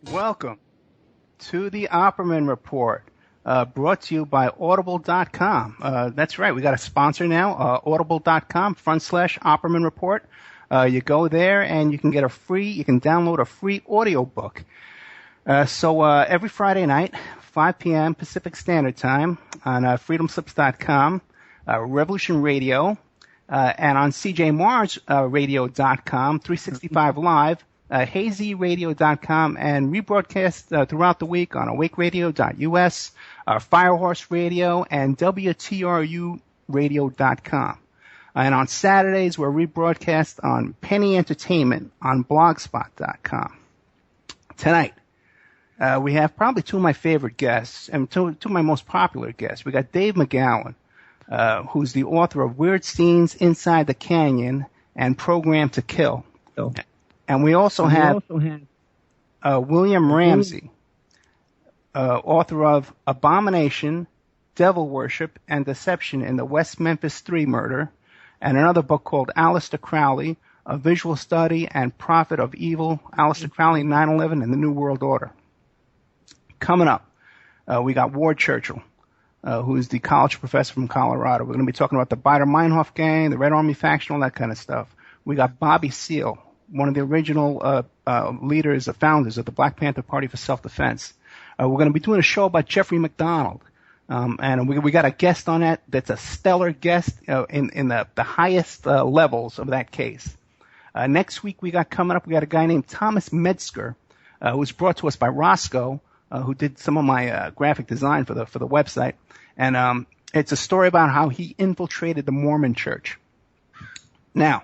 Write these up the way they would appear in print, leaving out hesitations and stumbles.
Welcome to the Opperman Report, brought to you by Audible.com. That's right, we got a sponsor now, Audible.com/Opperman Report. You go there and you can get you can download a free audiobook. So every Friday night, 5 p.m. Pacific Standard Time on freedomslips.com, Revolution Radio, and on CJMarsRadio.com, 365 Live, hazyradio.com, and rebroadcast throughout the week on awakeradio.us, Firehorse Radio, and WTRUradio.com. And on Saturdays, we're rebroadcast on Penny Entertainment on blogspot.com. Tonight, we have probably two of my favorite guests, and two of my most popular guests. We got Dave McGowan, who's the author of Weird Scenes Inside the Canyon and Program to Kill. And we also have William Ramsey, author of Abomination, Devil Worship, and Deception in the West Memphis 3 Murder, and another book called Aleister Crowley, A Visual Study and Prophet of Evil, Aleister Crowley, 9/11, and the New World Order. Coming up, we got Ward Churchill, who is the college professor from Colorado. We're going to be talking about the Baader-Meinhof gang, the Red Army faction, all that kind of stuff. We got Bobby Seale, one of the original leaders, founders of the Black Panther Party for Self-Defense. We're going to be doing a show about Jeffrey McDonald. And we got a guest on that that's a stellar guest in the highest levels of that case. Next week we got a guy named Thomas Metzger, who was brought to us by Roscoe, who did some of my graphic design for the website. And it's a story about how he infiltrated the Mormon Church. Now,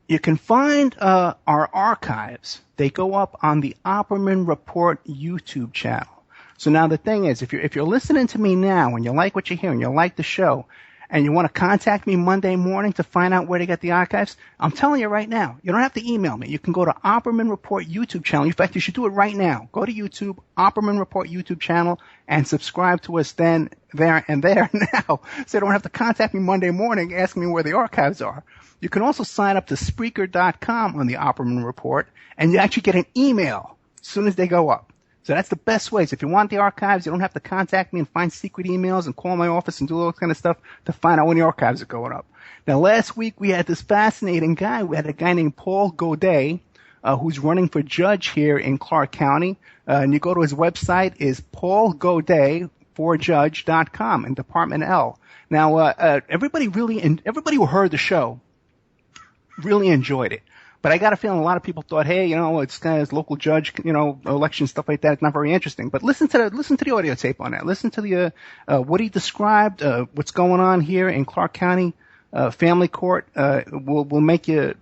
you can find our archives. They go up on the Opperman Report YouTube channel. So now the thing is, if you're listening to me now and you like what you hear and you like the show and you want to contact me Monday morning to find out where to get the archives, I'm telling you right now, you don't have to email me. You can go to Opperman Report YouTube channel. In fact, you should do it right now. Go to YouTube, Opperman Report YouTube channel, and subscribe to us there now, so you don't have to contact me Monday morning asking me where the archives are. You can also sign up to Spreaker.com on the Opperman Report, and you actually get an email as soon as they go up. So that's the best ways. If you want the archives, you don't have to contact me and find secret emails and call my office and do all that kind of stuff to find out when the archives are going up. Now, last week we had this fascinating guy. We had a guy named Paul Godet, who's running for judge here in Clark County. And you go to his website is paulgodet4judge.com in Department L. Now, everybody who heard the show really enjoyed it. But I got a feeling a lot of people thought, hey, it's kind of local judge, election, stuff like that. It's not very interesting. But listen to the audio tape on that. Listen to the what he described, what's going on here in Clark County Family Court. Will make you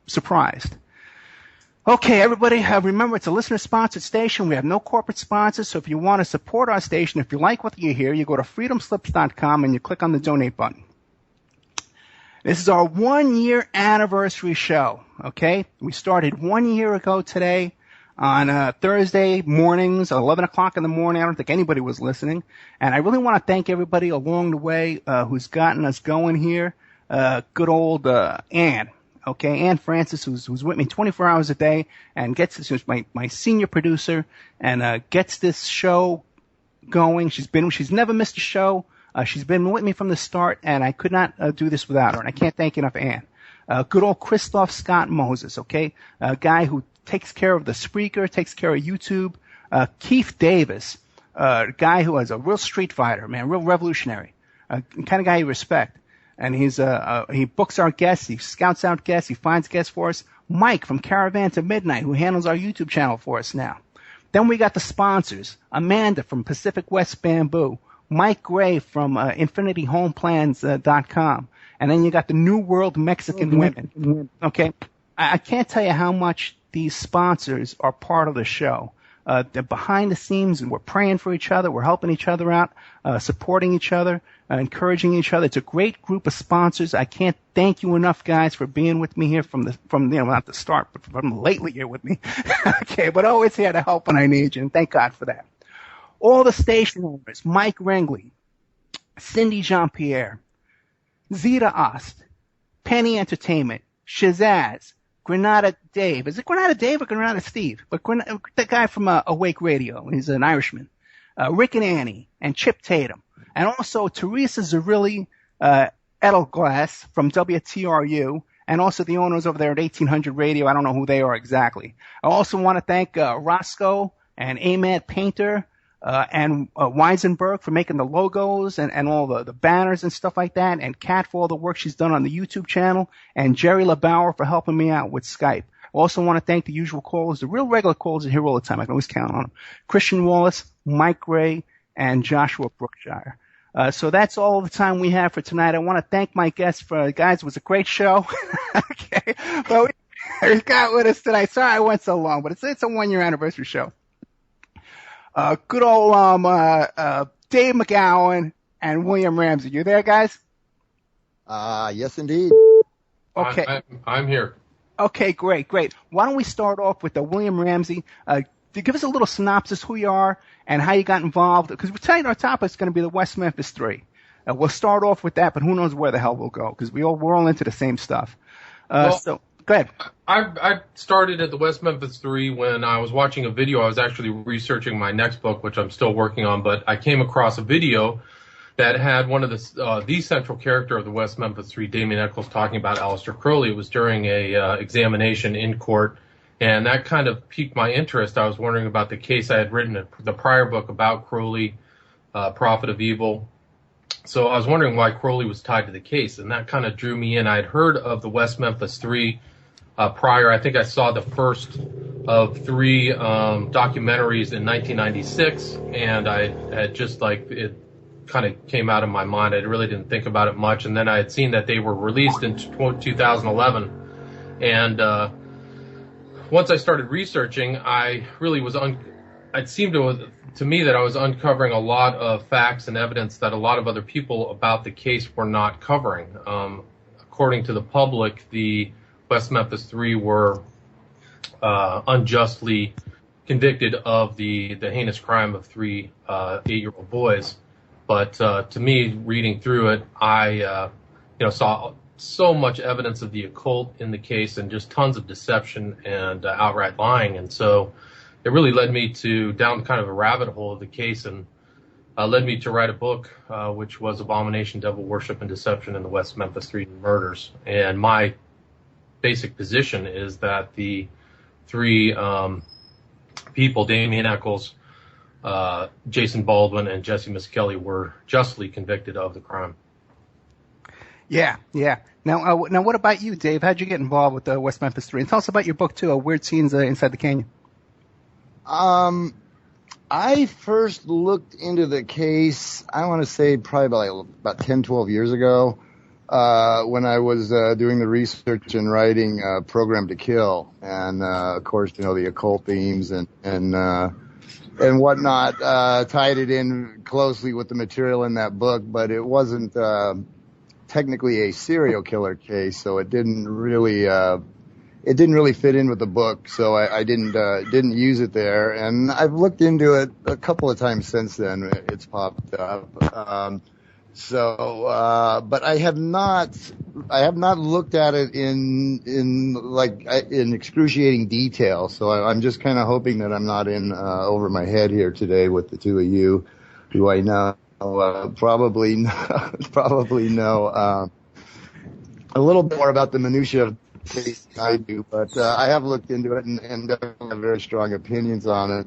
surprised. Okay, everybody, remember it's a listener-sponsored station. We have no corporate sponsors. So if you want to support our station, if you like what you hear, you go to freedomslips.com and you click on the donate button. This is our 1-year anniversary show, okay? We started 1 year ago today on Thursday mornings, 11 o'clock in the morning. I don't think anybody was listening. And I really want to thank everybody along the way who's gotten us going here. Good old Ann, okay? Ann Francis, who's with me 24 hours a day and gets this, who's my senior producer, and gets this show going. She's never missed a show. She's been with me from the start, and I could not do this without her, and I can't thank enough Ann. Good old Christoph Scott Moses, okay? A guy who takes care of the Spreaker, takes care of YouTube. Keith Davis, a guy who is a real street fighter, man, real revolutionary, kind of guy you respect. And he books our guests, he scouts out guests, he finds guests for us. Mike from Caravan to Midnight, who handles our YouTube channel for us now. Then we got the sponsors, Amanda from Pacific West Bamboo, Mike Gray from InfinityHomeplans.com. And then you got the New World Mexican Women. Okay? I can't tell you how much these sponsors are part of the show. They're behind the scenes, and we're praying for each other. We're helping each other out, supporting each other, encouraging each other. It's a great group of sponsors. I can't thank you enough, guys, for being with me here from not the start, but from lately here with me. Okay, but always here to help when I need you, and thank God for that. All the station owners, Mike Rengley, Cindy Jean-Pierre, Zeta Ost, Penny Entertainment, Shazazz, Granada Dave. Is it Granada Dave or Granada Steve? But the guy from Awake Radio. He's an Irishman. Rick and Annie and Chip Tatum. And also Teresa Zerilli Edelglass from WTRU. And also the owners over there at 1800 Radio. I don't know who they are exactly. I also want to thank Roscoe and Ahmad Painter and Weisenberg for making the logos and all the banners and stuff like that, and Kat for all the work she's done on the YouTube channel, and Jerry LeBauer for helping me out with Skype. I also want to thank the usual callers, the real regular callers that are here all the time. I can always count on them. Christian Wallace, Mike Ray, and Joshua Brookshire. So that's all the time we have for tonight. I want to thank my guests guys, it was a great show. Okay. But we got with us tonight. Sorry I went so long, but it's a 1-year anniversary show. Good old, Dave McGowan and William Ramsey. You there, guys? Yes, indeed. Okay. I'm here. Okay, great. Why don't we start off with William Ramsey? Give us a little synopsis, who you are, and how you got involved. Because tonight our topic is going to be the West Memphis 3. We'll start off with that, but who knows where the hell we'll go, because we're all into the same stuff. So, go ahead. I started at the West Memphis 3 when I was watching a video. I was actually researching my next book, which I'm still working on, but I came across a video that had one of the central character of the West Memphis 3, Damien Eccles, talking about Aleister Crowley. It was during a examination in court, and that kind of piqued my interest. I was wondering about the case. I had written the prior book about Crowley, Prophet of Evil. So I was wondering why Crowley was tied to the case, and that kind of drew me in. I'd heard of the West Memphis 3 prior. I think I saw the first of 3 documentaries in 1996, and I had just it kind of came out of my mind. I really didn't think about it much, and then I had seen that they were released in 2011, and once I started researching, I really was it seemed to me that I was uncovering a lot of facts and evidence that a lot of other people about the case were not covering. According to the public, the West Memphis 3 were unjustly convicted of the heinous crime of 3 8-year-old boys. But to me, reading through it, I saw so much evidence of the occult in the case, and just tons of deception and outright lying. And so it really led me down kind of a rabbit hole of the case, and led me to write a book, which was Abomination, Devil Worship, and Deception in the West Memphis 3 Murders. And my basic position is that the 3 people, Damien Eccles, Jason Baldwin, and Jesse Miskelly, were justly convicted of the crime. Yeah. Now, what about you, Dave? How'd you get involved with the West Memphis 3? And tell us about your book, too, Weird Scenes Inside the Canyon. I first looked into the case, I want to say probably about 10, 12 years ago, when I was doing the research and writing Program to Kill. And, of course, the occult themes and whatnot, tied it in closely with the material in that book, but it wasn't technically a serial killer case, so it didn't really fit in with the book, so I didn't use it there. And I've looked into it a couple of times since then. It's popped up. But I have not looked at it in excruciating detail. So I'm just kind of hoping that I'm not in over my head here today with the two of you, who I know probably know a little bit more about the minutiae of the case than I do. But I have looked into it and definitely have very strong opinions on it.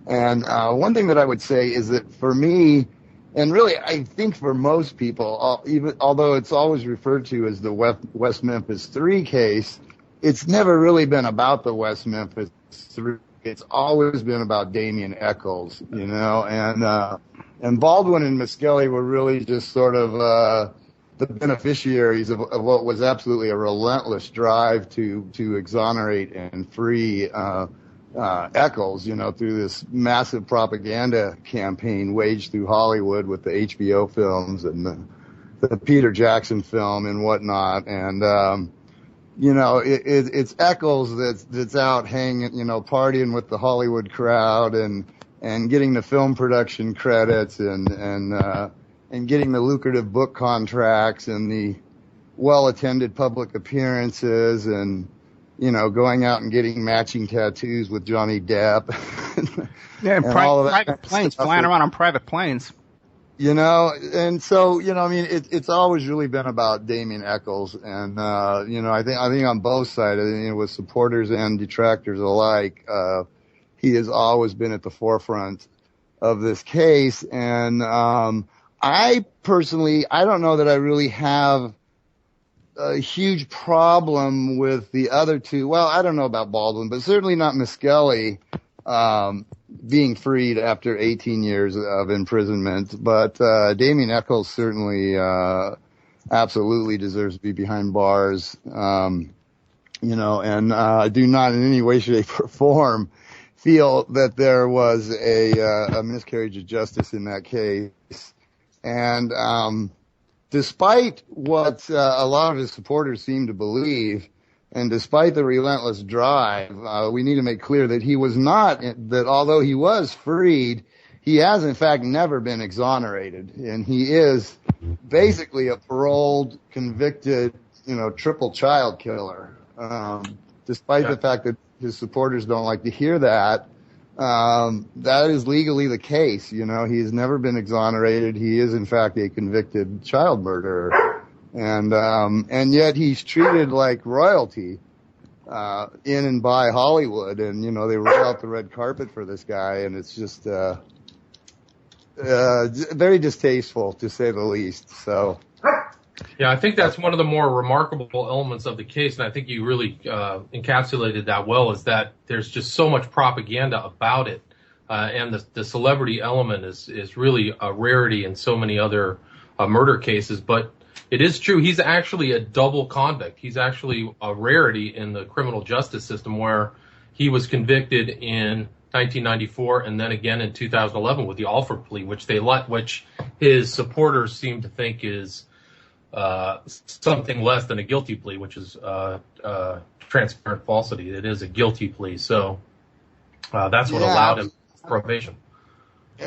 And one thing that I would say is that for me, and really, I think for most people, although it's always referred to as the West Memphis 3 case, it's never really been about the West Memphis 3. It's always been about Damien Eccles, and Baldwin and Miskelly were really just sort of the beneficiaries of what was absolutely a relentless drive to exonerate and free Eccles, through this massive propaganda campaign waged through Hollywood with the HBO films and the Peter Jackson film and whatnot. And, it's Eccles that's out hanging, partying with the Hollywood crowd and getting the film production credits and getting the lucrative book contracts and the well-attended public appearances and going out and getting matching tattoos with Johnny Depp. Yeah, and all of that private planes, flying around on private planes. And so, it's always really been about Damien Echols. And, I think on both sides, with supporters and detractors alike, he has always been at the forefront of this case. And, I personally, I don't know that I really have a huge problem with the other two. Well, I don't know about Baldwin, but certainly not Miskelly, being freed after 18 years of imprisonment. But Damien Echols certainly absolutely deserves to be behind bars, and I do not in any way, shape, or form feel that there was a miscarriage of justice in that case. And despite what a lot of his supporters seem to believe, and despite the relentless drive, we need to make clear that that although he was freed, he has in fact never been exonerated. And he is basically a paroled, convicted, triple child killer. Despite the fact that his supporters don't like to hear that, that is legally the case. He has never been exonerated. He is in fact a convicted child murderer. And yet he's treated like royalty, in and by Hollywood. And, they roll out the red carpet for this guy, and it's just, very distasteful to say the least. So. Yeah, I think that's one of the more remarkable elements of the case, and I think you really encapsulated that well, is that there's just so much propaganda about it, and the celebrity element is really a rarity in so many other murder cases. But it is true, he's actually a double convict. He's actually a rarity in the criminal justice system, where he was convicted in 1994 and then again in 2011 with the Alford plea, which his supporters seem to think is something less than a guilty plea, which is transparent falsity. It is a guilty plea, so that's what allowed him probation.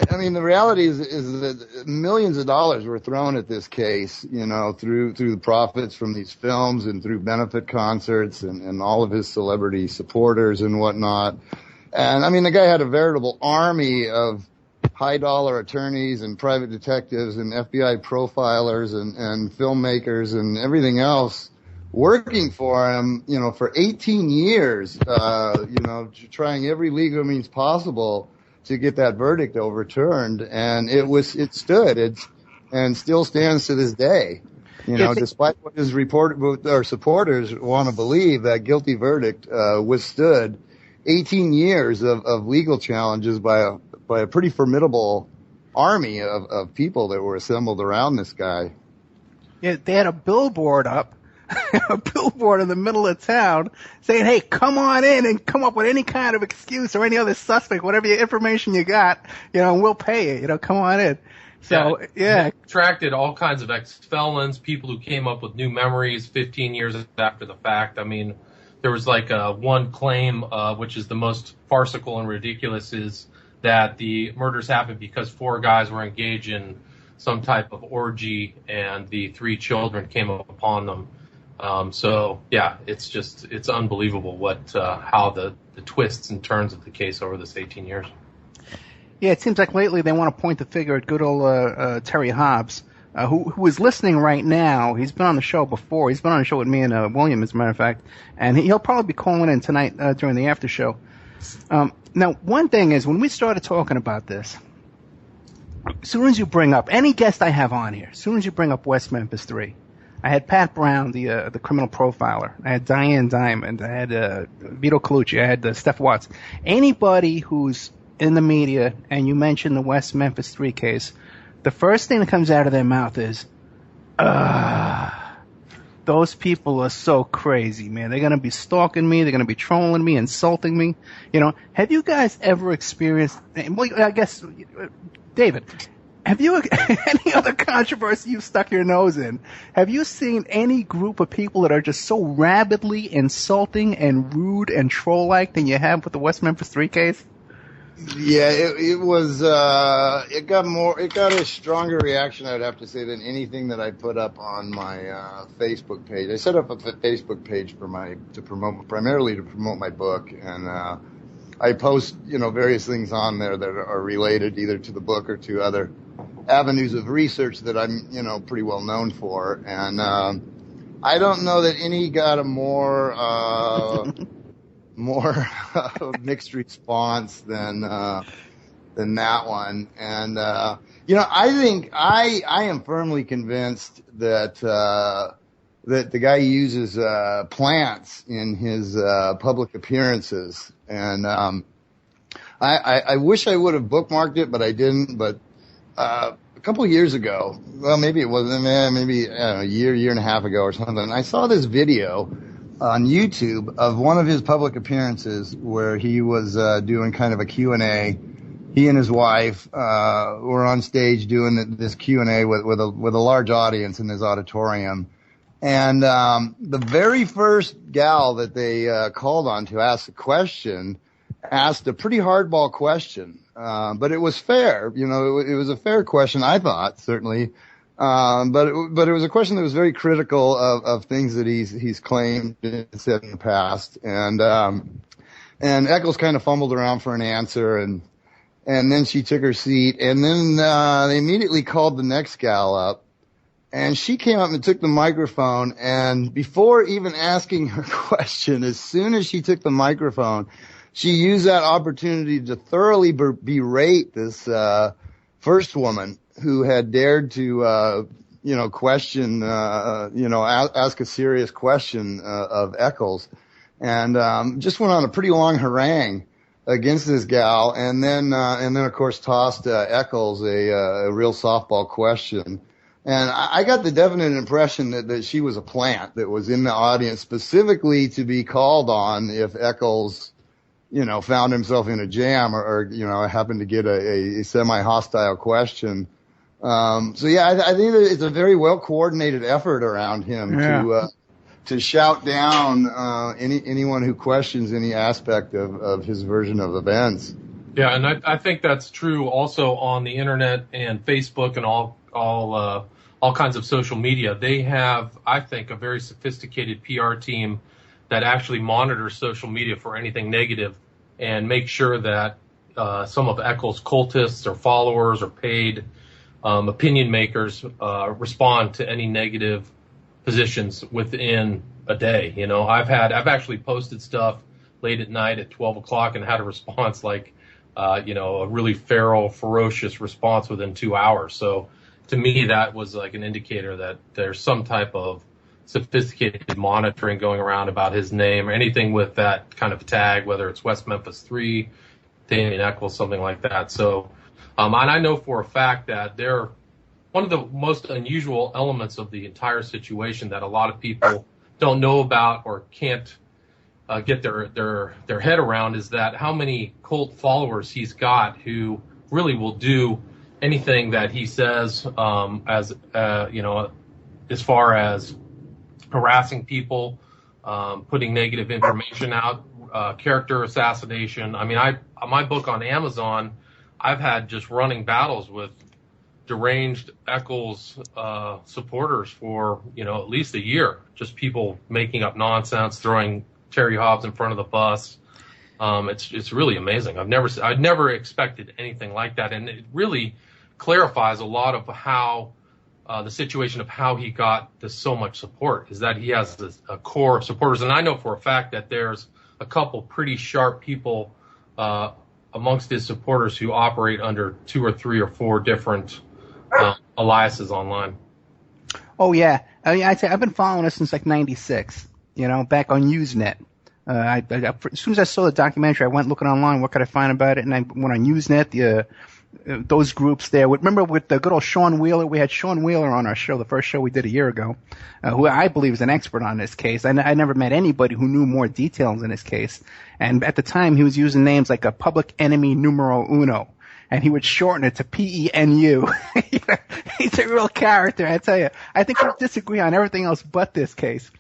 I mean, the reality is that millions of dollars were thrown at this case, through the profits from these films and through benefit concerts and all of his celebrity supporters and whatnot. And I mean, the guy had a veritable army of high-dollar attorneys and private detectives and FBI profilers and filmmakers and everything else working for him, for 18 years, trying every legal means possible to get that verdict overturned. And it stood and still stands to this day. Despite what his supporters want to believe, that guilty verdict withstood 18 years of legal challenges by a pretty formidable army of people that were assembled around this guy. Yeah, they had a billboard up, a billboard in the middle of town saying, hey, come on in and come up with any kind of excuse or any other suspect, whatever information you got, and we'll pay you, come on in. So, yeah. He attracted all kinds of ex-felons, people who came up with new memories 15 years after the fact. I mean, there was one claim, which is the most farcical and ridiculous, is that the murders happened because 4 guys were engaged in some type of orgy and the 3 children came upon them. It's unbelievable how the twists and turns of the case over this 18 years. Yeah, it seems like lately they want to point the finger at good old Terry Hobbs, who is listening right now. He's been on the show before. He's been on the show with me and William, as a matter of fact, and he'll probably be calling in tonight during the after show. Now, one thing is, when we started talking about this, as soon as you bring up any guest I have on here, as soon as you bring up West Memphis 3, I had Pat Brown, the criminal profiler. I had Diane Diamond. I had Vito Colucci. I had Steph Watts. Anybody who's in the media and you mention the West Memphis 3 case, the first thing that comes out of their mouth is, those people are so crazy, man. They're going to be stalking me. They're going to be trolling me, insulting me. Have you guys ever experienced, well, I guess, David, have you, any other controversy you've stuck your nose in, have you seen any group of people that are just so rabidly insulting and rude and troll-like than you have with the West Memphis 3 case? Yeah, it was. It got a stronger reaction, I'd have to say, than anything that I put up on my Facebook page. I set up a Facebook page primarily to promote my book, and I post, various things on there that are related either to the book or to other avenues of research that I'm, pretty well known for. And I don't know that any got a more mixed response than that one. And I think I am firmly convinced that that the guy uses plants in his public appearances. And I wish I would have bookmarked it, but I didn't. But a couple of years ago, well, maybe it wasn't, maybe a year and a half ago or something, I saw this video on YouTube of one of his public appearances where he was doing kind of a Q&A. He and his wife were on stage doing this Q&A with a large audience in his auditorium. And the very first gal that they called on to ask a question asked a pretty hardball question, but it was fair. It was a fair question, I thought, certainly. But it was a question that was very critical of things that he's claimed and said in the past. And Eccles kind of fumbled around for an answer, and then she took her seat, and then they immediately called the next gal up. And she came up and took the microphone, and before even asking her question, as soon as she took the microphone, she used that opportunity to thoroughly berate this first woman who had dared to, question, ask a serious question of Eccles, and just went on a pretty long harangue against this gal, and then of course tossed Eccles a real softball question. And I got the definite impression that she was a plant that was in the audience specifically to be called on if Eccles, found himself in a jam or happened to get a semi-hostile question. I think that it's a very well coordinated effort around him to shout down anyone who questions any aspect of his version of events. Yeah, and I think that's true also on the internet and Facebook and all kinds of social media. They have, I think, a very sophisticated PR team that actually monitors social media for anything negative and make sure that some of Eccles' cultists or followers or paid opinion makers respond to any negative positions within a day. I've actually posted stuff late at night at 12 o'clock and had a response like, a really feral, ferocious response within 2 hours. So to me, that was like an indicator that there's some type of sophisticated monitoring going around about his name or anything with that kind of tag, whether it's West Memphis 3, Damien Eccles, something like that. So, and I know for a fact that they're one of the most unusual elements of the entire situation that a lot of people don't know about or can't get their head around is that how many cult followers he's got who really will do anything that he says, as far as harassing people, putting negative information out, character assassination. I mean, my book on Amazon, I've had just running battles with deranged Eccles supporters for at least a year. Just people making up nonsense, throwing Terry Hobbs in front of the bus. It's really amazing. I'd never expected anything like that, and it really clarifies a lot of how the situation of how he got this so much support is that he has a core of supporters, and I know for a fact that there's a couple pretty sharp people amongst his supporters who operate under 2 or 3 or 4 different aliases online. Oh yeah, I mean, I've been following this since like '96. Back on Usenet. As soon as I saw the documentary, I went looking online. What could I find about it? And I went on Usenet. Those groups there. Remember with the good old Sean Wheeler? We had Sean Wheeler on our show, the first show we did a year ago, who I believe is an expert on this case. I never met anybody who knew more details in this case. And at the time, he was using names like a public enemy numero uno. And he would shorten it to PENU. He's a real character, I tell you. I think we disagree on everything else but this case.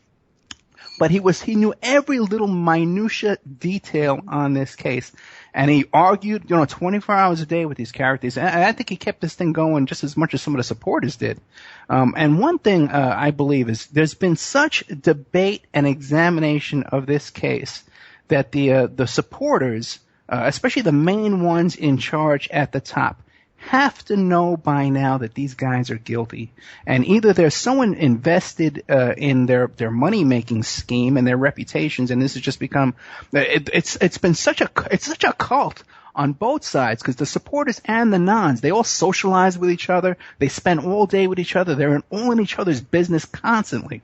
But he knew every little minutia detail on this case. And he argued, 24 hours a day with these characters. And I think he kept this thing going just as much as some of the supporters did. And one thing, I believe is there's been such debate and examination of this case that the supporters, especially the main ones in charge at the top, have to know by now that these guys are guilty. And either there's someone invested in their money-making scheme and their reputations, and this has just become it's been such a cult on both sides, because the supporters and the nons, they all socialize with each other, they spend all day with each other, they're all in each other's business constantly.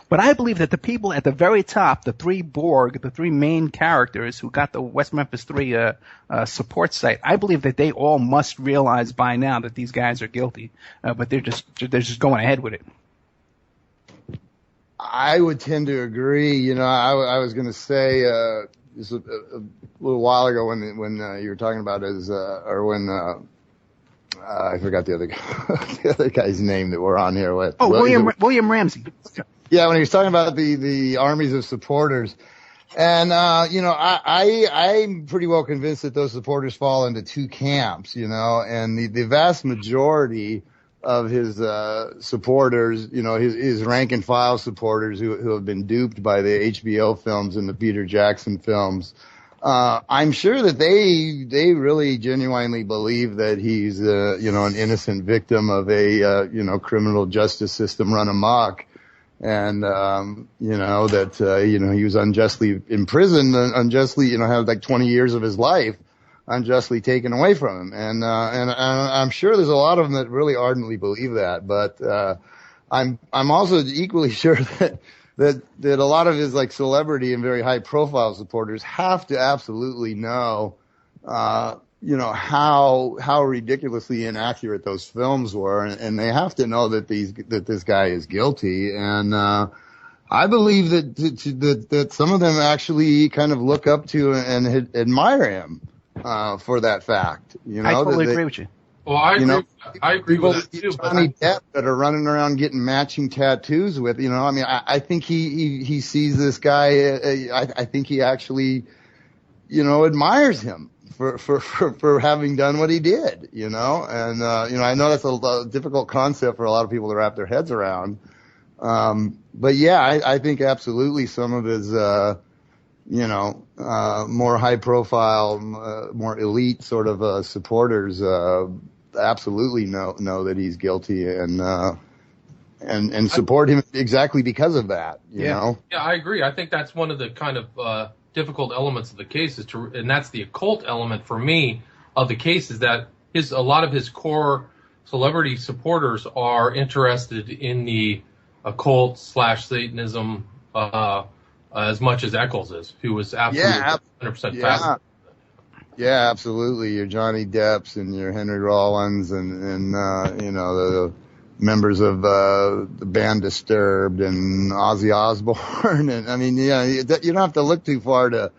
But I believe that the people at the very top, the three main characters who got the West Memphis 3 support site, I believe that they all must realize by now that these guys are guilty. But they're just going ahead with it. I would tend to agree. I was going to say just a little while ago when you were talking about I forgot the other guy's name that we're on here with. Oh, William Ramsey. Yeah, when he was talking about the armies of supporters. And, I'm pretty well convinced that those supporters fall into two camps, and the vast majority of his supporters, his rank and file supporters who have been duped by the HBO films and the Peter Jackson films, I'm sure that they really genuinely believe that he's, an innocent victim of a, criminal justice system run amok. And, that, he was unjustly imprisoned, unjustly, had like 20 years of his life unjustly taken away from him. And I'm sure there's a lot of them that really ardently believe that. But, I'm also equally sure that a lot of his like celebrity and very high profile supporters have to absolutely know, how ridiculously inaccurate those films were, and they have to know that this guy is guilty. And I believe that some of them actually kind of look up to and admire him for that fact. I totally agree with you. Well, I agree with that too. Johnny Depp that are running around getting matching tattoos with, I think he sees this guy. I think he actually, admires him for having done what he did, and, I know that's a difficult concept for a lot of people to wrap their heads around. But yeah, I think absolutely some of his, more high profile, more elite sort of, supporters, absolutely know that he's guilty and support him exactly because of that, you know? Yeah, I agree. I think that's one of the kind of, difficult elements of the case and that's the occult element for me of the case, is that a lot of his core celebrity supporters are interested in the occult / Satanism as much as Eccles is, who was absolutely 100% fascinated. Yeah, absolutely. Your Johnny Depps and your Henry Rollins and the members of the band Disturbed and Ozzy Osbourne, and I mean, you don't have to look too far to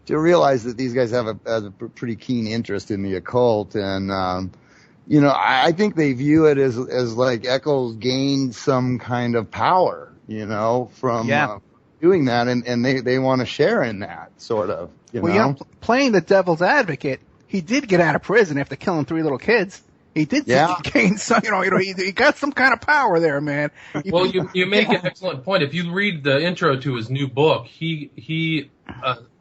realize that these guys have a pretty keen interest in the occult, and I think they view it as like Eccles gained some kind of power, from doing that, and they want to share in that sort of, playing the devil's advocate, he did get out of prison after killing 3 little kids. He did gain some, he got some kind of power there, man. Well, you make an excellent point. If you read the intro to his new book, he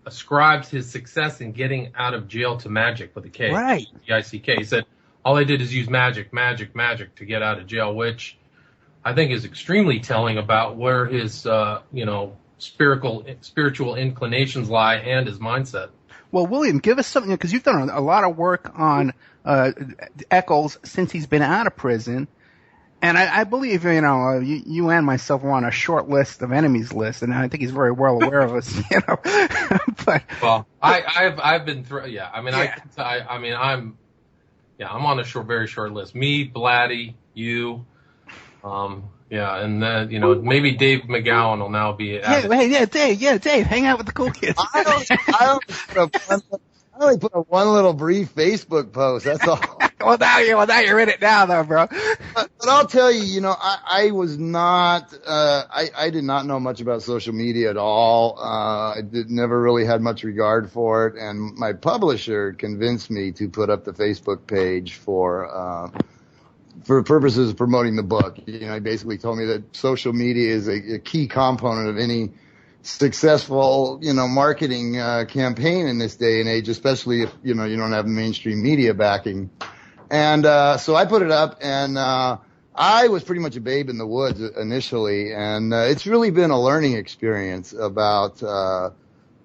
ascribes his success in getting out of jail to magic with a K. Right. T-I-C-K. He said, all I did is use magic to get out of jail, which I think is extremely telling about where his, spiritual inclinations lie and his mindset. Well, William, give us something, because you've done a lot of work on Eccles since he's been out of prison, and I believe you and myself were on a short list of enemies list, and I think he's very well aware of us. But I've been through. Yeah, I mean, I'm on a very short list. Me, Blatty, you. And then, maybe Dave McGowan will now be Dave, hang out with the cool kids. I only put one little brief Facebook post, that's all. Well, now you're in it now, though, bro. But I'll tell you, I was not, I did not know much about social media at all. I never really had much regard for it. And my publisher convinced me to put up the Facebook page for purposes of promoting the book. He basically told me that social media is a key component of any successful, marketing campaign in this day and age, especially if, you don't have mainstream media backing. And so I put it up, and I was pretty much a babe in the woods initially, and it's really been a learning experience about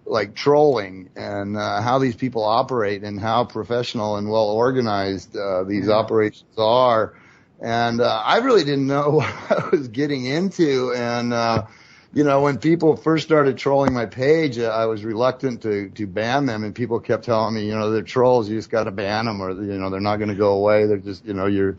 like trolling and how these people operate and how professional and well organized these operations are. And I really didn't know what I was getting into, and when people first started trolling my page, I was reluctant to ban them, and people kept telling me, they're trolls, you just got to ban them, or they're not going to go away. They're just, the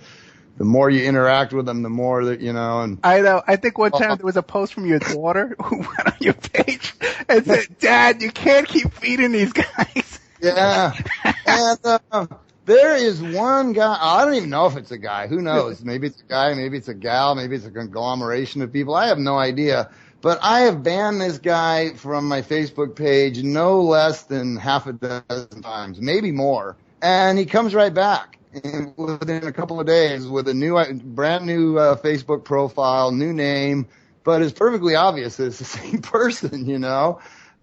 more you interact with them, the more that, and I know. I think one time there was a post from your daughter who went on your page and said, "Dad, you can't keep feeding these guys." Yeah. And there is one guy, I don't even know if it's a guy, who knows? Maybe it's a guy, maybe it's a gal, maybe it's a conglomeration of people. I have no idea. But I have banned this guy from my Facebook page no less than half a dozen times, maybe more. And he comes right back within a couple of days with a brand new Facebook profile, new name. But it's perfectly obvious that it's the same person,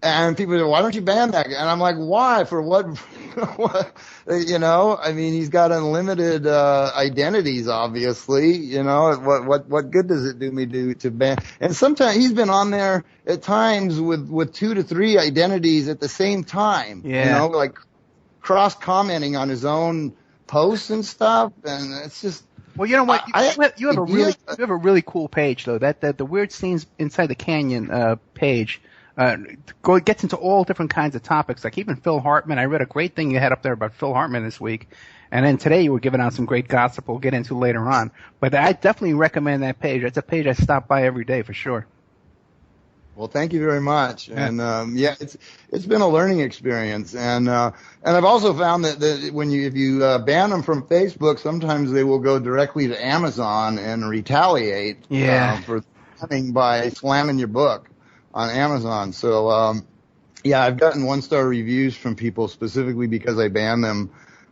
And people say, why don't you ban that guy? And I'm like, why? For what? I mean, he's got unlimited identities, obviously. What good does it do me to ban? And sometimes he's been on there at times with 2 to 3 identities at the same time. Yeah. Like cross commenting on his own posts and stuff. And it's just. Well, you know what? You have a really cool page though. That the Weird Scenes Inside the Canyon page. Gets into all different kinds of topics, like even Phil Hartman. I read a great thing you had up there about Phil Hartman this week. And then today you were giving out some great gossip we'll get into later on. But I definitely recommend that page. It's a page I stop by every day for sure. Well, thank you very much. Yeah. And, it's been a learning experience. And I've also found that if you ban them from Facebook, sometimes they will go directly to Amazon and retaliate for banning by slamming your book on Amazon. So, I've gotten 1-star reviews from people specifically because I banned them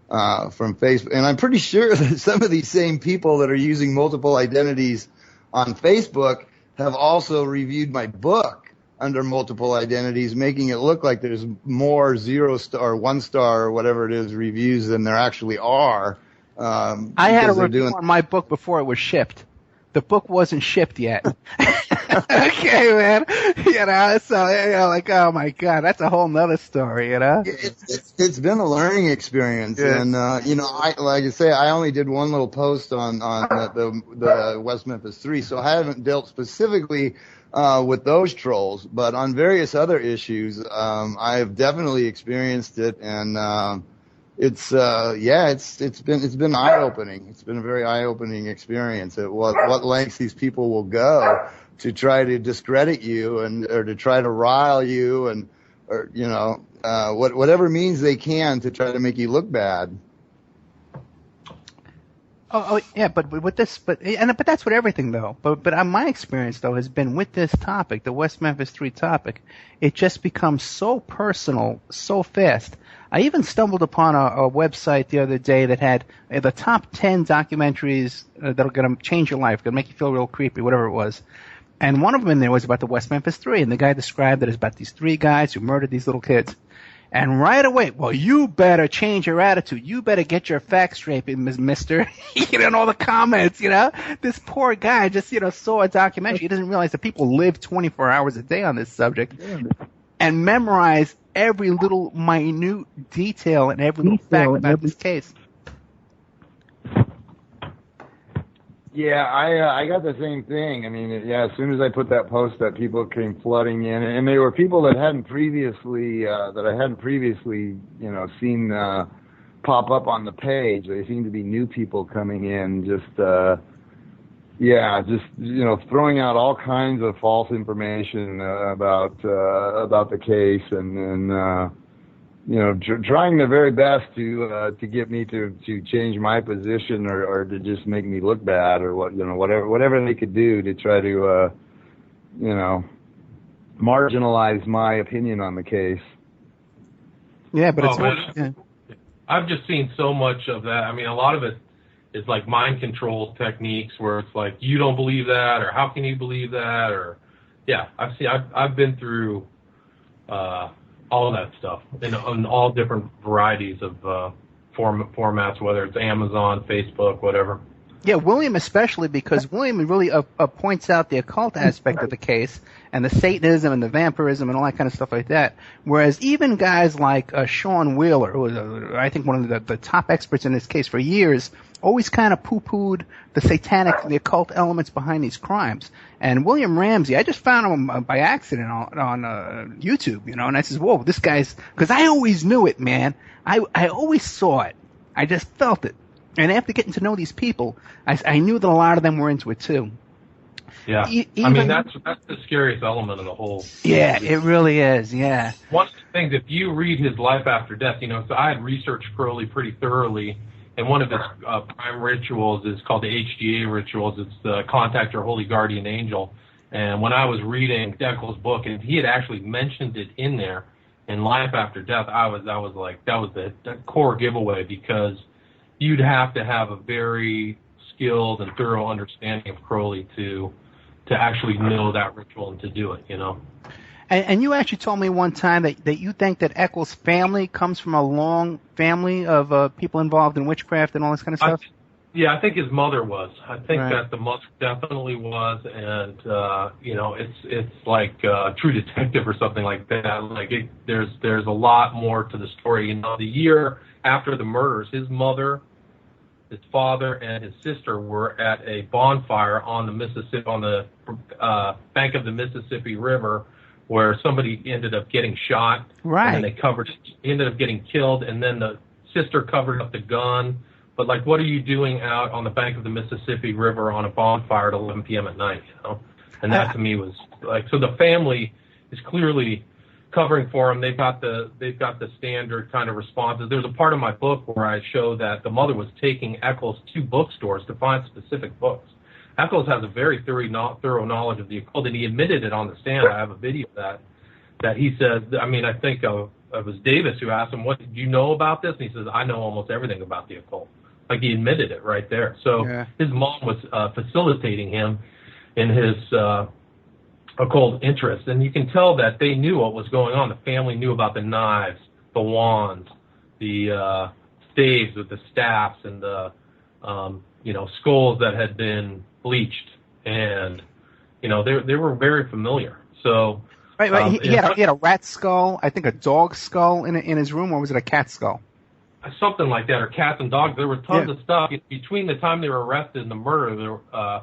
from Facebook. And I'm pretty sure that some of these same people that are using multiple identities on Facebook have also reviewed my book under multiple identities, making it look like there's more 0-star, 1-star, or whatever it is reviews than there actually are. I had a review on my book before it was shipped. The book wasn't shipped yet. Okay, man. So like, oh my God, that's a whole nother story, It's been a learning experience, yeah. And I only did one little post on the West Memphis 3, so I haven't dealt specifically with those trolls, but on various other issues, I have definitely experienced it, and it's been eye-opening. It's been a very eye-opening experience at what lengths these people will go to try to discredit you or to try to rile you whatever means they can to try to make you look bad. Oh yeah, but with this, but that's with everything though. But my experience though has been with this topic, the West Memphis 3 topic. It just becomes so personal, so fast. I even stumbled upon a website the other day that had the top 10 documentaries that are going to change your life, going to make you feel real creepy, whatever it was. And one of them in there was about the West Memphis 3, and the guy described it as about these 3 guys who murdered these little kids. And right away, well, you better change your attitude. You better get your facts straight, mister. And all the comments, This poor guy just, saw a documentary. He doesn't realize that people live 24 hours a day on this subject and memorize every little minute detail and every little fact about this case. Yeah, I got the same thing. I mean, as soon as I put that post up, people came flooding in, and they were people that I hadn't previously seen pop up on the page. They seemed to be new people coming in, just throwing out all kinds of false information about the case, and trying their very best to get me to change my position or to just make me look bad or whatever they could do to try to marginalize my opinion on the case. Yeah, but I've just seen so much of that. I mean, a lot of it is like mind control techniques where it's like, you don't believe that, or how can you believe that, or I've been through all of that stuff in all different varieties of formats, whether it's Amazon, Facebook, whatever. Yeah, William especially, because William really points out the occult aspect of the case and the Satanism and the vampirism and all that kind of stuff like that. Whereas even guys like Sean Wheeler, who was, I think, one of the top experts in this case for years, always kind of poo-pooed the satanic, the occult elements behind these crimes. And William Ramsey, I just found him by accident on YouTube, and I says, whoa, this guy's, because I always knew it, man. I always saw it. I just felt it. And after getting to know these people, I knew that a lot of them were into it too. Yeah, I mean that's the scariest element of the whole. Yeah, it really is. Yeah. One of the things, if you read his Life After Death, so I had researched Crowley pretty thoroughly, and one of his prime rituals is called the HGA rituals. It's the Contact Your Holy Guardian Angel. And when I was reading Deckel's book, and he had actually mentioned it in there in Life After Death, that was the core giveaway, because you'd have to have a very skilled and thorough understanding of Crowley to actually know that ritual and to do it, And you actually told me one time that you think that Eccles' family comes from a long family of people involved in witchcraft and all this kind of stuff? I think his mother was. I think that the mother definitely was, and it's like True Detective or something like that. Like there's a lot more to the story. The year after the murders, his mother, his father, and his sister were at a bonfire on the bank of the Mississippi River, where somebody ended up getting shot. Right. And he ended up getting killed, and then the sister covered up the gun. But, like, what are you doing out on the bank of the Mississippi River on a bonfire at 11 p.m. at night, And that, to me, was, like, so the family is clearly covering for him. They've got the standard kind of responses. There's a part of my book where I show that the mother was taking Eccles to bookstores to find specific books. Eccles has a very thorough knowledge of the occult, and he admitted it on the stand. I have a video of that he said, I think it was Davis who asked him, what did you know about this? And he says, I know almost everything about the occult. Like, he admitted it right there. So his mom was facilitating him in his occult interest. And you can tell that they knew what was going on. The family knew about the knives, the wands, the staves with the staffs, and the skulls that had been bleached. And, they were very familiar. So Right. He had a rat skull, I think a dog skull in his room, or was it a cat skull? Something like that, or cats and dogs. There was tons of stuff. Between the time they were arrested and the murder, there were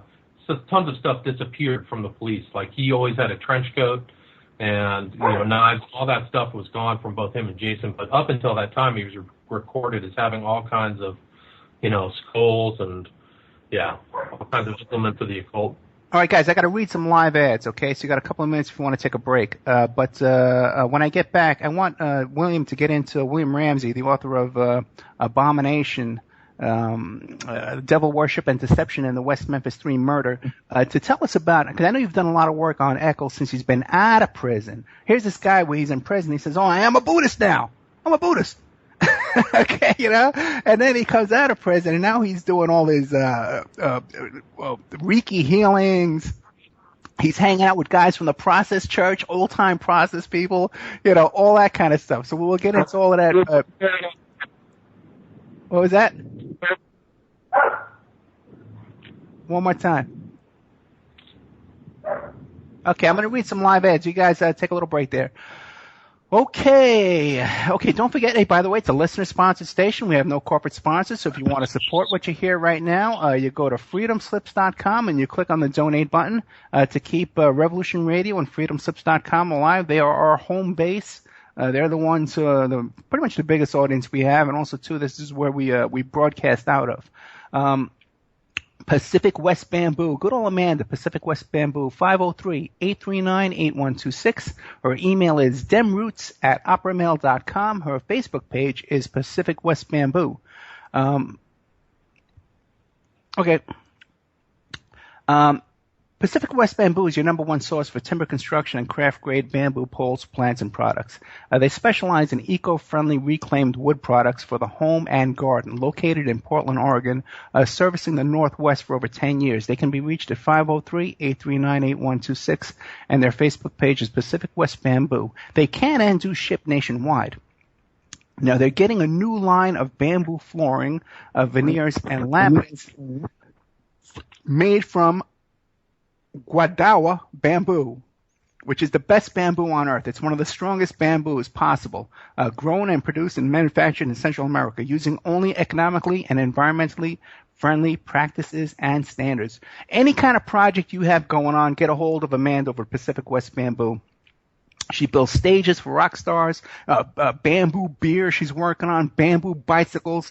tons of stuff disappeared from the police. Like, he always had a trench coat and, knives. All that stuff was gone from both him and Jason. But up until that time, he was recorded as having all kinds of, skulls and, all kinds of elements of the occult. All right, guys, I got to read some live ads, okay? So you got a couple of minutes if you want to take a break. But when I get back, I want William to get into William Ramsey, the author of Abomination, Devil Worship and Deception in the West Memphis 3 Murder, to tell us about it. Because I know you've done a lot of work on Eccles since he's been out of prison. Here's this guy where he's in prison. He says, I am a Buddhist now. I'm a Buddhist. Okay, and then he comes out of prison, and now he's doing all his Reiki healings. He's hanging out with guys from the Process Church, old-time Process people, all that kind of stuff. So we'll get into all of that. What was that? One more time. Okay, I'm going to read some live ads. You guys take a little break there. Okay, don't forget, hey, by the way, it's a listener-sponsored station. We have no corporate sponsors, so if you want to support what you hear right now, you go to freedomslips.com and you click on the donate button to keep Revolution Radio and freedomslips.com alive. They are our home base. They're the ones, pretty much the biggest audience we have, and also, too, this is where we broadcast out of. Pacific West Bamboo. Good old Amanda, Pacific West Bamboo, 503-839-8126. Her email is demroots@oppermail.com. Her Facebook page is Pacific West Bamboo. Okay. Pacific West Bamboo is your number one source for timber construction and craft-grade bamboo poles, plants, and products. They specialize in eco-friendly reclaimed wood products for the home and garden. Located in Portland, Oregon, servicing the Northwest for over 10 years. They can be reached at 503-839-8126, and their Facebook page is Pacific West Bamboo. They can and do ship nationwide. Now, they're getting a new line of bamboo flooring, veneers, and laminates made from Guadawa bamboo, which is the best bamboo on earth. It's one of the strongest bamboos possible, grown and produced and manufactured in Central America using only economically and environmentally friendly practices and standards. Any kind of project you have going on, get a hold of Amanda over at Pacific West Bamboo. She builds stages for rock stars, bamboo beer she's working on, bamboo bicycles,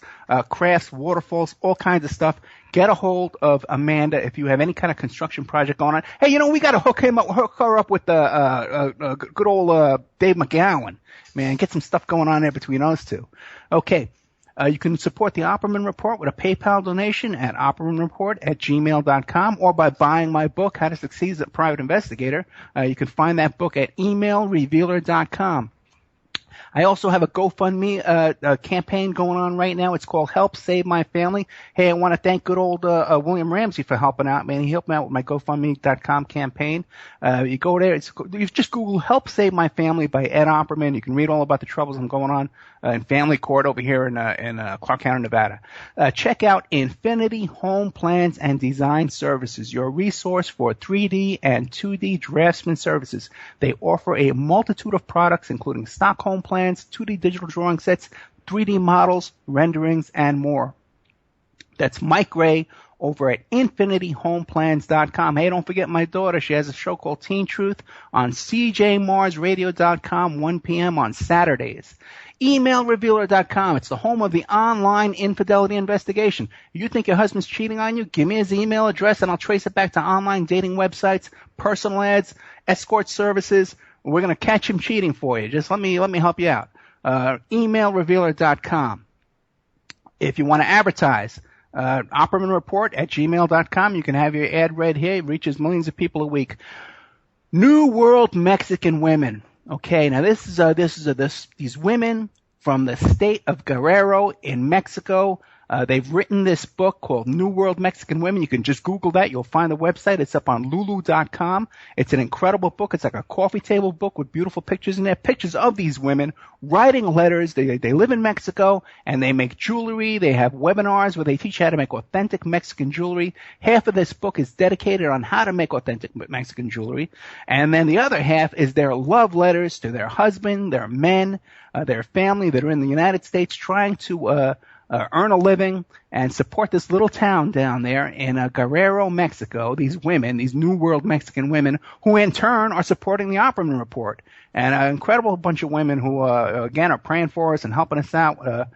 crafts, waterfalls, all kinds of stuff. Get a hold of Amanda if you have any kind of construction project going on. Hey, we got to hook her up with good old Dave McGowan. Man, get some stuff going on there between us two. Okay. You can support the Opperman Report with a PayPal donation at oppermanreport@gmail.com or by buying my book, How to Succeed as a Private Investigator. You can find that book at emailrevealer.com. I also have a GoFundMe campaign going on right now. It's called Help Save My Family. Hey, I want to thank good old William Ramsey for helping out, man. He helped me out with my GoFundMe.com campaign. You go there. You just Google Help Save My Family by Ed Opperman. You can read all about the troubles I'm going on in family court over here in Clark County, Nevada. Check out Infinity Home Plans and Design Services, your resource for 3D and 2D draftsman services. They offer a multitude of products, including stock home plans, 2D digital drawing sets, 3D models, renderings, and more. That's Mike Gray over at infinityhomeplans.com. Hey, don't forget my daughter. She has a show called Teen Truth on cjmarsradio.com, 1 p.m. on Saturdays. Emailrevealer.com. It's the home of the online infidelity investigation. You think your husband's cheating on you? Give me his email address and I'll trace it back to online dating websites, personal ads, escort services. We're going to catch him cheating for you. Just let me help you out. Emailrevealer.com. If you want to advertise, OppermanReport@gmail.com. You can have your ad read here. It reaches millions of people a week. New World Mexican Women. Okay, now this is these women from the state of Guerrero in Mexico. They've written this book called New World Mexican Women. You can just Google that. You'll find the website. It's up on lulu.com. It's an incredible book. It's like a coffee table book with beautiful pictures in there. Pictures of these women writing letters. They live in Mexico and they make jewelry. They have webinars where they teach how to make authentic Mexican jewelry. Half of this book is dedicated on how to make authentic Mexican jewelry. And then the other half is their love letters to their husband, their men, their family that are in the United States trying to earn a living and support this little town down there in Guerrero, Mexico. These women, these New World Mexican women, who in turn are supporting the Opperman Report. And an incredible bunch of women who, again, are praying for us and helping us out,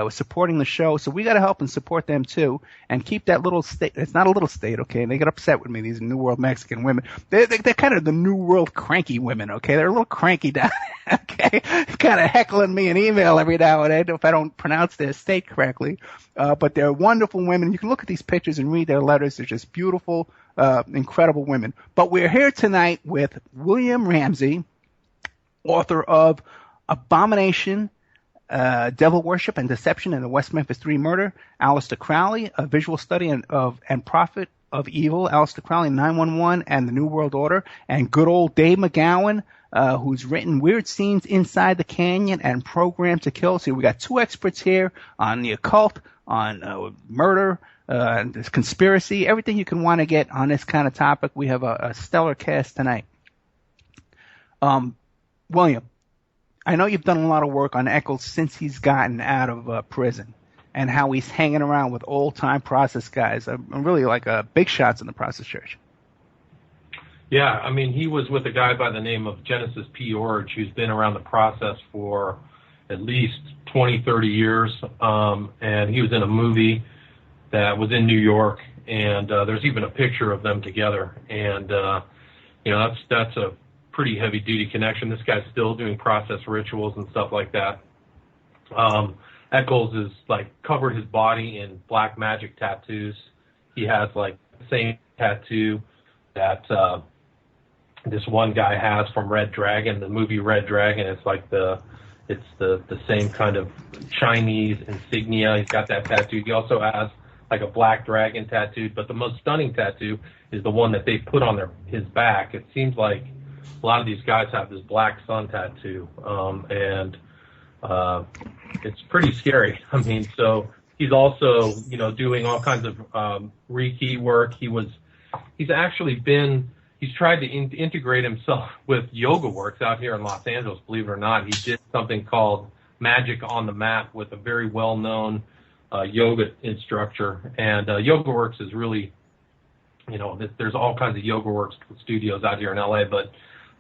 supporting the show. So we got to help and support them too, and keep that little state. It's not a little state, okay? They get upset with me. These New World Mexican women. They're kind of the New World cranky women, okay? They're a little cranky down there, okay? Kind of heckling me an email every now and then if I don't pronounce their state correctly. But they're wonderful women. You can look at these pictures and read their letters. They're just beautiful, incredible women. But we're here tonight with William Ramsey, author of Abomination, Devil Worship and Deception in the West Memphis 3 Murder, Aleister Crowley, A Visual Study and Prophet of Evil, Aleister Crowley, 911, and the New World Order, and good old Dave McGowan, who's written Weird Scenes Inside the Canyon and Program to Kill. So we got two experts here on the occult, on murder, conspiracy, everything you can want to get on this kind of topic. We have a stellar cast tonight. William, I know you've done a lot of work on Eccles since he's gotten out of prison, and how he's hanging around with old-time process guys. I'm really like big shots in the process church. Yeah, I mean, he was with a guy by the name of Genesis P. Orge, who's been around the process for at least 20, 30 years, and he was in a movie that was in New York, and there's even a picture of them together. And that's a pretty heavy duty connection. This guy's still doing process rituals and stuff like that. Eccles is covered his body in black magic tattoos. He has the same tattoo that this one guy has from Red Dragon, the movie Red Dragon. It's the same kind of Chinese insignia. He's got that tattoo. He also has a black dragon tattooed, but the most stunning tattoo is the one that they put on his back. It seems like a lot of these guys have this black sun tattoo, and it's pretty scary. I mean, so he's also, doing all kinds of Reiki work. He's tried to integrate himself with yoga works out here in Los Angeles, believe it or not. He did something called Magic on the Mat with a very well-known yoga instructor. And Yoga Works is really, there's all kinds of Yoga Works studios out here in LA, but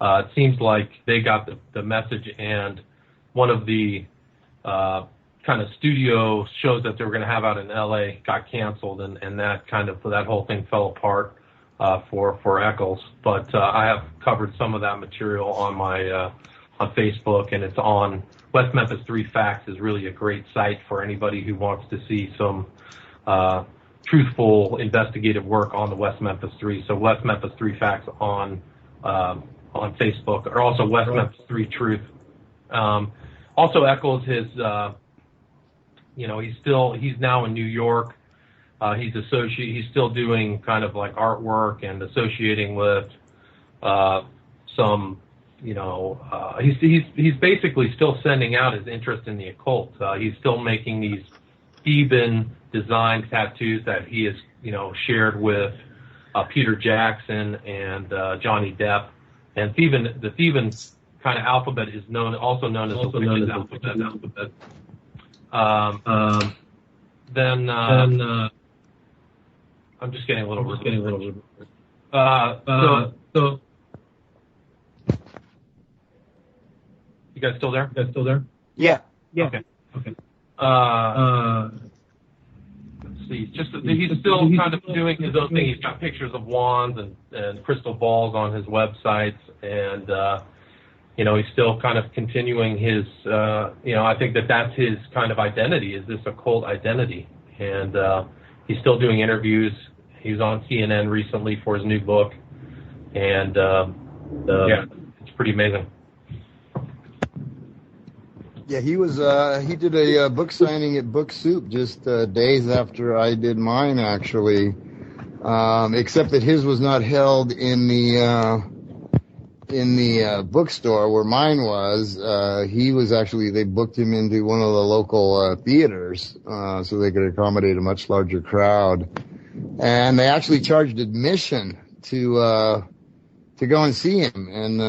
it seems like they got the message, and one of the kind of studio shows that they were going to have out in LA got canceled, and that whole thing fell apart for Eccles. But I have covered some of that material on my on Facebook, and it's on West Memphis 3 Facts. Is really a great site for anybody who wants to see some truthful investigative work on the West Memphis 3. So West Memphis 3 Facts on Facebook, or also West Memphis 3 Truth. Also Eccles, he's now in New York. He's still doing kind of artwork and associating with some, he's basically still sending out his interest in the occult. He's still making these Theban designed tattoos that he has, shared with Peter Jackson and Johnny Depp. And the Theban kind of alphabet is also known as the witch's alphabet. Then I'm just getting a little. So you guys still there? Yeah. Okay. Let's see. He's still kind of doing his own thing. He's got pictures of wands and crystal balls on his websites, and he's still kind of continuing his. I think that's his kind of identity, is this occult identity, and he's still doing interviews. He was on CNN recently for his new book, and it's pretty amazing. Yeah, he did a book signing at Book Soup just days after I did mine, actually. Except that his was not held in the bookstore where mine was. They booked him into one of the local theaters so they could accommodate a much larger crowd. And they actually charged admission to go and see him and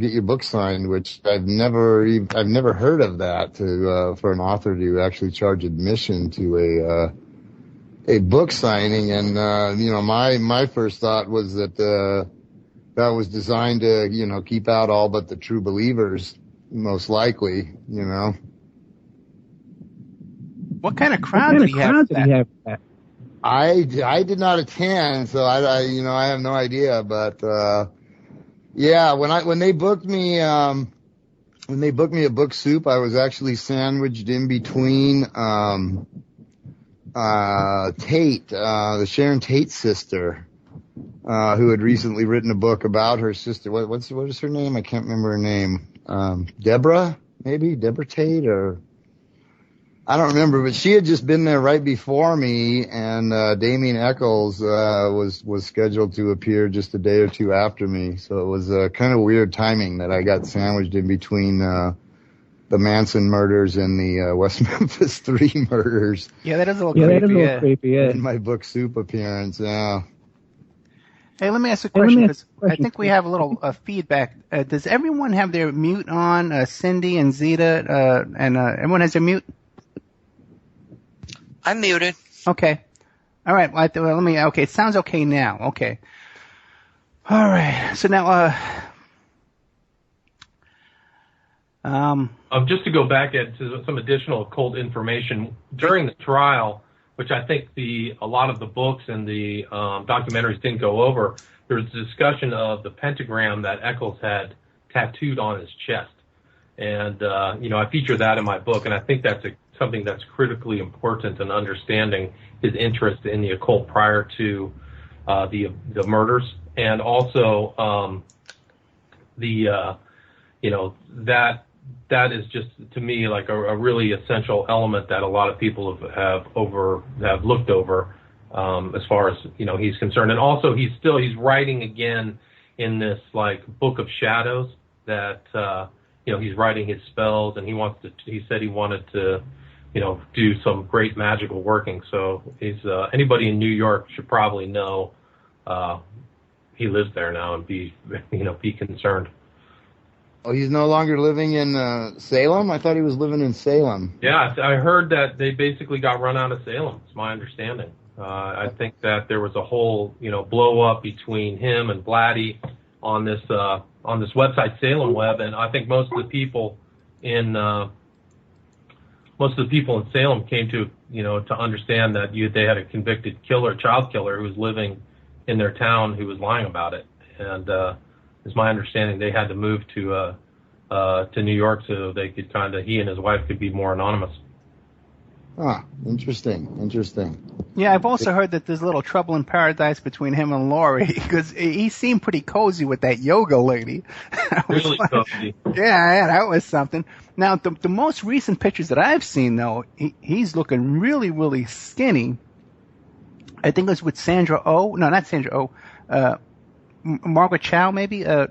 get your book signed, which I've never heard of that, for an author to actually charge admission to a book signing. And my first thought was that that was designed to keep out all but the true believers, most likely. What kind of crowd did he have for that? I did not attend, so I have no idea, but when they booked me at Book Soup, I was actually sandwiched in between Tate, the Sharon Tate sister, who had recently written a book about her sister. What is her name? I can't remember her name. Deborah Tate, or I don't remember, but she had just been there right before me, and Damien Eccles was scheduled to appear just a day or two after me. So it was kind of weird timing that I got sandwiched in between the Manson murders and the West Memphis 3 murders. Yeah, that is a little creepy. In my Book Soup appearance, yeah. Hey, let me ask a question, because I think we have a little feedback. Does everyone have their mute on? Cindy and Zeta, and everyone has their mute? I'm muted. Okay. All right. Okay. It sounds okay now. Okay. All right. So now, just to go back to some additional occult information, during the trial, which I think a lot of the books and the documentaries didn't go over. There's a discussion of the pentagram that Eccles had tattooed on his chest. And, I feature that in my book, and I think that's something that's critically important in understanding his interest in the occult prior to the murders. And also, that is just, to me, like a really essential element that a lot of people have looked over, as far as, he's concerned. And also he's writing again in this like book of shadows that, he's writing his spells, and he said he wanted to, do some great magical working. So anybody in New York should probably know, he lives there now and be concerned. Oh, he's no longer living in Salem? I thought he was living in Salem. Yeah, I heard that they basically got run out of Salem. It's my understanding. I think that there was a whole, blow up between him and Blatty on this website, Salem Web, and I think most of the people in Salem came to, to understand that they had a convicted child killer who was living in their town who was lying about it, and it's my understanding they had to move to New York so they could he and his wife could be more anonymous. Ah, interesting. Yeah, I've also heard that there's a little trouble in paradise between him and Laurie, because he seemed pretty cozy with that yoga lady. Really cozy. Yeah, that was something. Now, the most recent pictures that I've seen, though, he's looking really, really skinny. I think it was with Sandra Oh. No, not Sandra Oh. Margaret Chow, maybe. Yeah,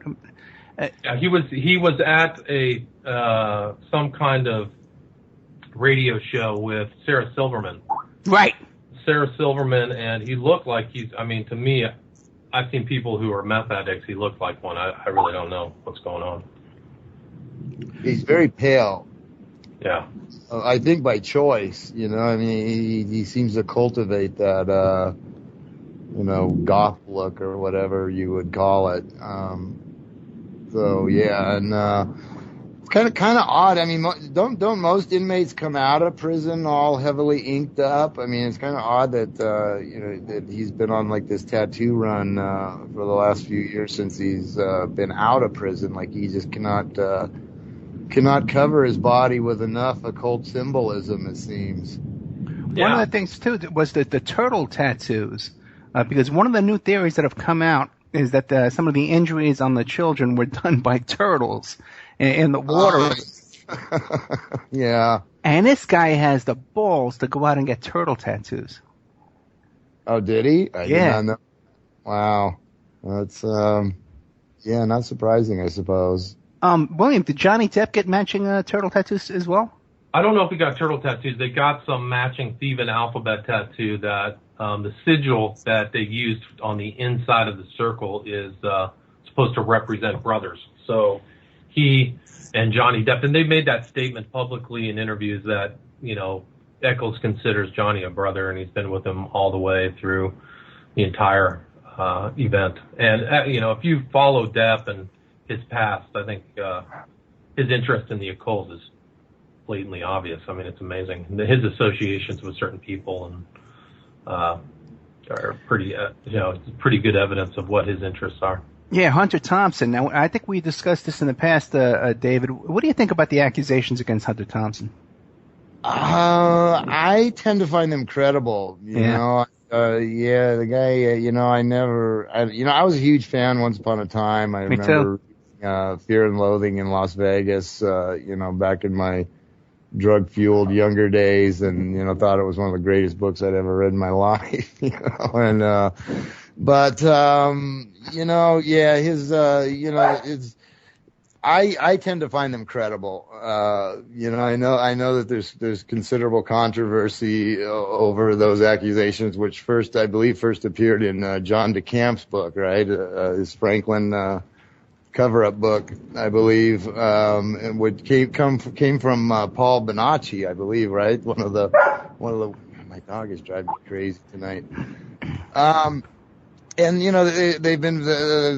he was at a some kind of radio show with Sarah Silverman. Right. Sarah Silverman, and he looked like to me, I've seen people who are meth addicts. He looked like one. I really don't know what's going on. He's very pale. Yeah. I think by choice, he seems to cultivate that, goth look or whatever you would call it. So yeah, and, it's kind of odd. I mean, don't most inmates come out of prison all heavily inked up? I mean, it's kind of odd that that he's been on like this tattoo run for the last few years since he's been out of prison. Like he just cannot cover his body with enough occult symbolism, it seems. Yeah. One of the things too was the turtle tattoos, because one of the new theories that have come out is that some of the injuries on the children were done by turtles in the water. Yeah. And this guy has the balls to go out and get turtle tattoos. Oh, did he? I did not know. Wow. That's, not surprising, I suppose. William, did Johnny Depp get matching turtle tattoos as well? I don't know if he got turtle tattoos. They got some matching Theban alphabet tattoo that the sigil that they used on the inside of the circle is supposed to represent brothers. So he and Johnny Depp, and they made that statement publicly in interviews that, Eccles considers Johnny a brother, and he's been with him all the way through the entire event. And, if you follow Depp and his past, I think his interest in the occult is blatantly obvious. I mean, it's amazing. His associations with certain people and are pretty, pretty good evidence of what his interests are. Yeah, Hunter Thompson. Now, I think we discussed this in the past, David. What do you think about the accusations against Hunter Thompson? I tend to find them credible. You know, the guy, I was a huge fan once upon a time. I remember Fear and Loathing in Las Vegas, back in my drug-fueled younger days, and, thought it was one of the greatest books I'd ever read in my life, I tend to find them credible. I know that there's considerable controversy over those accusations, which first appeared in John DeCamp's book, right? His Franklin cover-up book, I believe, and which came from Paul Bonacci, I believe, right? One of the my dog is driving me crazy tonight. And they've been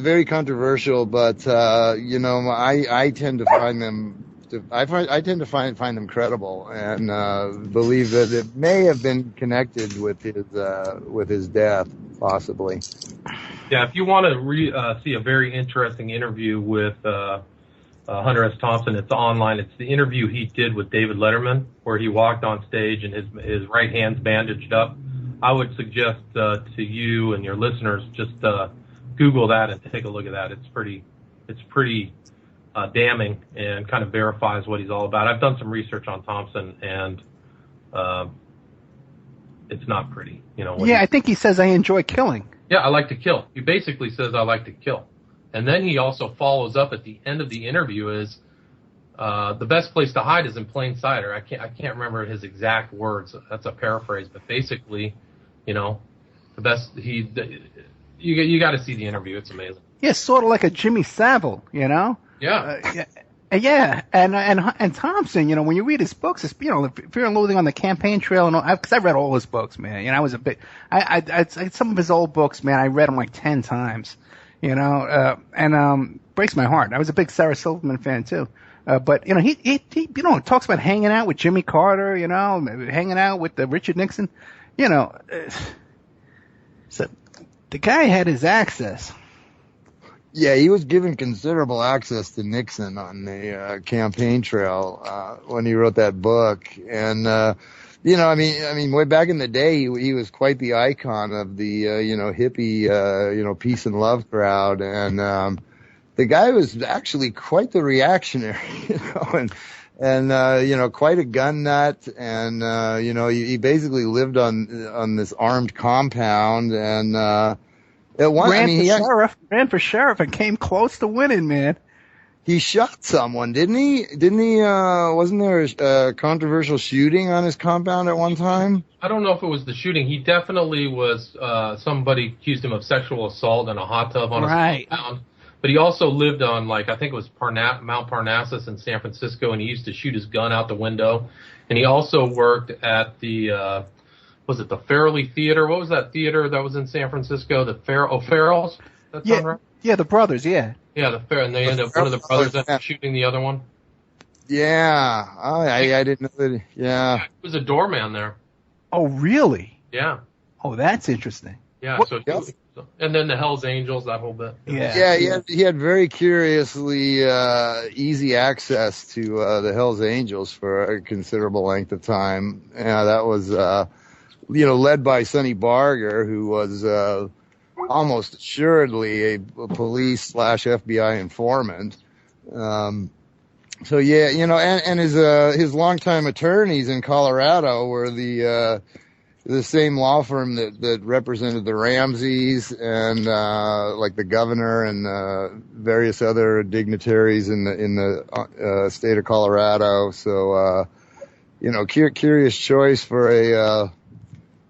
very controversial, but I tend to find them I tend to find them credible and believe that it may have been connected with his death, possibly. Yeah, if you want to see a very interesting interview with Hunter S. Thompson, it's online. It's the interview he did with David Letterman, where he walked on stage and his right hand's bandaged up. I would suggest to you and your listeners just Google that and take a look at that. It's pretty damning and kind of verifies what he's all about. I've done some research on Thompson, and it's not pretty. I think he says I enjoy killing. Yeah, I like to kill. He basically says I like to kill. And then he also follows up at the end of the interview is the best place to hide is in plain sight. Or I can't remember his exact words. That's a paraphrase, but basically, the best you got to see the interview. It's amazing. Yeah, sort of like a Jimmy Savile, Yeah. Yeah, and Thompson, when you read his books, it's, Fear and Loathing on the Campaign Trail, and because I read all his books, man. I was a big, some of his old books, man, I read them like 10 times, and breaks my heart. I was a big Sarah Silverman fan too, but he talks about hanging out with Jimmy Carter, hanging out with Richard Nixon, so the guy had his access. Yeah, he was given considerable access to Nixon on the campaign trail when he wrote that book, and way back in the day, he was quite the icon of the hippie peace and love crowd, and the guy was actually quite the reactionary, and quite a gun nut, and he basically lived on this armed compound, and ran for sheriff and came close to winning, man. He shot someone, didn't he? Wasn't there a controversial shooting on his compound at one time? I don't know if it was the shooting. He definitely was, somebody accused him of sexual assault in a hot tub on his compound. But he also lived on, I think it was Mount Parnassus in San Francisco, and he used to shoot his gun out the window. And he also worked at the, was it the Farrelly Theater? What was that theater that was in San Francisco? The Farrell's? That sound right? Yeah, the brothers, yeah. Yeah, and they ended up, one of the brothers ended up shooting the other one. Yeah, I didn't know that. Yeah. He was a doorman there. Oh, really? Yeah. Oh, that's interesting. Yeah, and then the Hells Angels, that whole bit. Yeah, he had very curiously easy access to the Hells Angels for a considerable length of time. Yeah, that was led by Sonny Barger, who was almost assuredly a police / FBI informant. So yeah, and his longtime attorneys in Colorado were the same law firm that represented the Ramseys and the governor and various other dignitaries in the state of Colorado. So curious choice for a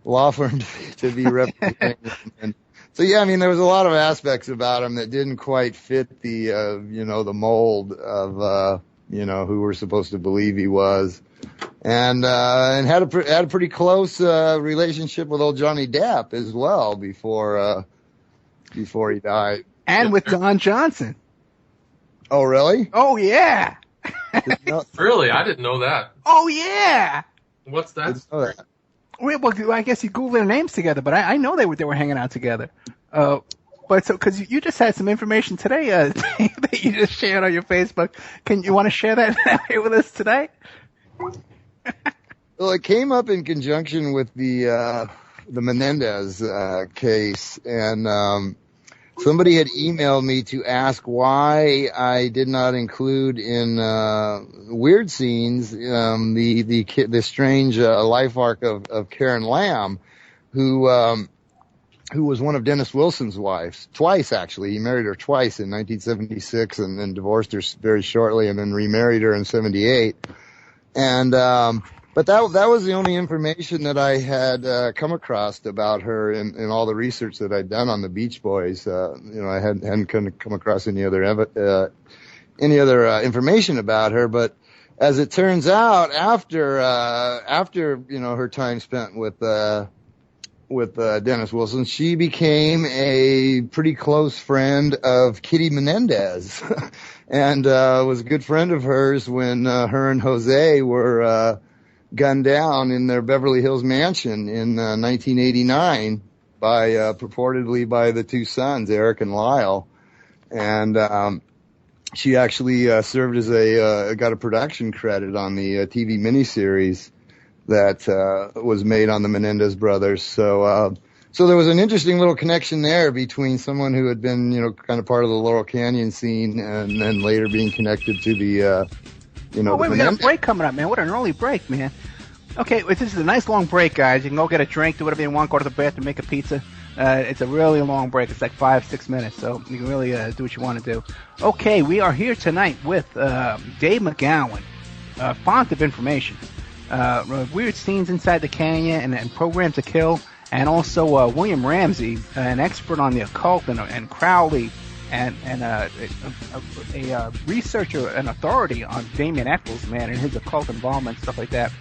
law firm to be representing. And so yeah, there was a lot of aspects about him that didn't quite fit the the mold of who we're supposed to believe he was. And had a pretty close relationship with old Johnny Depp as well before he died. And with Don Johnson. Oh, really? Oh, yeah. Really? I didn't know that. Oh, yeah. What's that? Well, I guess you Googled their names together, but I know they were hanging out together. But because you just had some information today that you just shared on your Facebook. You want to share that with us today? Well, it came up in conjunction with the Menendez case, and somebody had emailed me to ask why I did not include in Weird Scenes the strange life arc of Karen Lamb, who was one of Dennis Wilson's wives, twice actually. He married her twice in 1976 and then divorced her very shortly and then remarried her in 78. And but that was the only information that I had come across about her in all the research that I'd done on the Beach Boys. I hadn't come across any other information about her. But as it turns out, after her time spent with with Dennis Wilson, she became a pretty close friend of Kitty Menendez, and was a good friend of hers when her and Jose were gunned down in their Beverly Hills mansion in 1989 purportedly by the two sons, Eric and Lyle. And she actually served as got a production credit on the TV miniseries that was made on the Menendez brothers. So there was an interesting little connection there between someone who had been, kind of part of the Laurel Canyon scene, and then later being connected to the, Oh, wait, we got a break coming up, man. What an early break, man. Okay, this is a nice long break, guys. You can go get a drink, do whatever you want, go to the bathroom, make a pizza. It's a really long break. It's like 5-6 minutes, so you can really do what you want to do. Okay, we are here tonight with Dave McGowan, font of information. Weird scenes inside the canyon and Program to Kill, and also William Ramsey, an expert on the occult, and Crowley, and a researcher, an authority on Damien Eccles, man, and his occult involvement, stuff like that.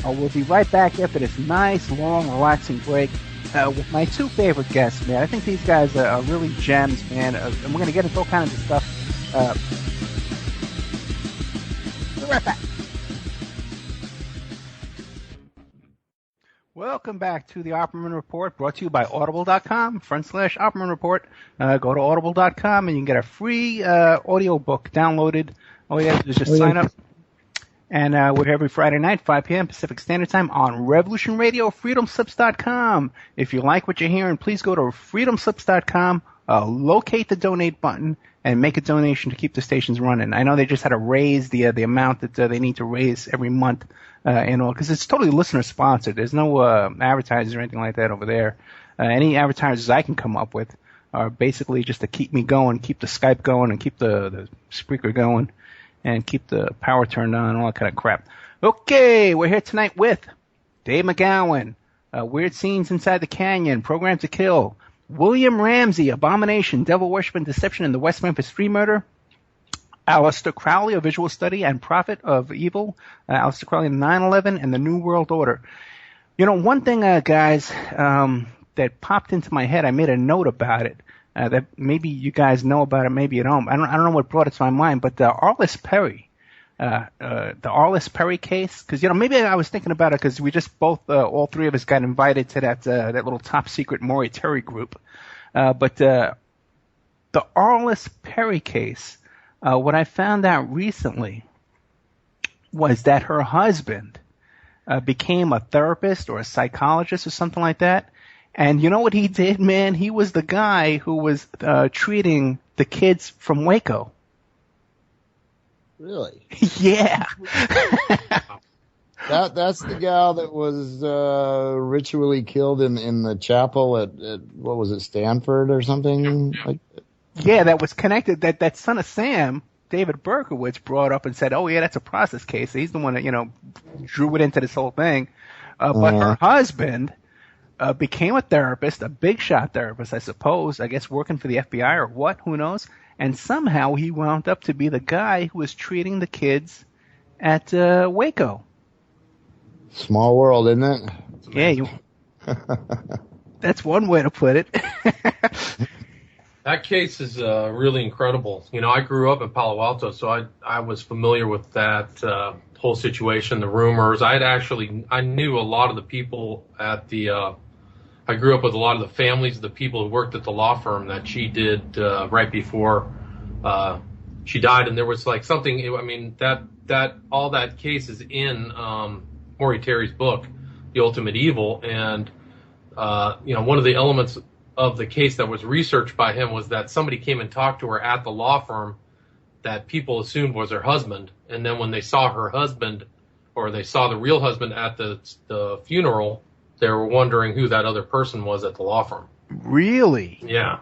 We'll be right back after this nice, long, relaxing break with my two favorite guests, man. I think these guys are really gems, man, and we're going to get into all kinds of stuff. We'll be right back. Welcome back to the Opperman Report, brought to you by audible.com/Opperman Report. Go to audible.com and you can get a free audio book downloaded. All you have to do is just sign up. And we're here every Friday night, 5 p.m. Pacific Standard Time on Revolution Radio, freedomslips.com. If you like what you're hearing, please go to freedomslips.com, locate the donate button, and make a donation to keep the stations running. I know they just had to raise the amount that they need to raise every month, because it's totally listener sponsored. There's no advertisers or anything like that over there. Any advertisers I can come up with are basically just to keep me going, keep the Skype going, and keep the Spreaker going, and keep the power turned on and all that kind of crap. Okay, we're here tonight with Dave McGowan, Weird Scenes Inside the Canyon, Program to Kill, William Ramsey, Abomination, Devil Worship and Deception in the West Memphis Free Murder, Aleister Crowley, A Visual Study and Prophet of Evil, Aleister Crowley, 9/11, and the New World Order. One thing, guys, that popped into my head, I made a note about it, that maybe you guys know about it, maybe you don't. I don't know what brought it to my mind, but Arliss Perry, the Arliss Perry case, because maybe I was thinking about it because we just both, all three of us, got invited to that little top secret Maury Terry group. But the Arliss Perry case, what I found out recently was that her husband became a therapist or a psychologist or something like that. And you know what he did, man? He was the guy who was treating the kids from Waco. Really? Yeah. That's the gal that was ritually killed in the chapel at what was it, Stanford or something like that? Yeah, that was connected. That son of Sam, David Berkowitz, brought up and said, "Oh yeah, that's a process case." He's the one that drew it into this whole thing. But her husband became a therapist, a big shot therapist, I suppose, I guess working for the FBI or what, who knows, and somehow he wound up to be the guy who was treating the kids at Waco. Small world, isn't it? Yeah, that's one way to put it. That case is really incredible. I grew up in Palo Alto, so I was familiar with that whole situation, the rumors. I knew a lot of the people at the I grew up with a lot of the families of the people who worked at the law firm that she did right before she died, and there was like something. I mean, that all that case is in Maury Terry's book, The Ultimate Evil, and one of the elements of the case that was researched by him was that somebody came and talked to her at the law firm that people assumed was her husband, and then when they saw her husband, or they saw the real husband at the funeral, they were wondering who that other person was at the law firm. Really? Yeah.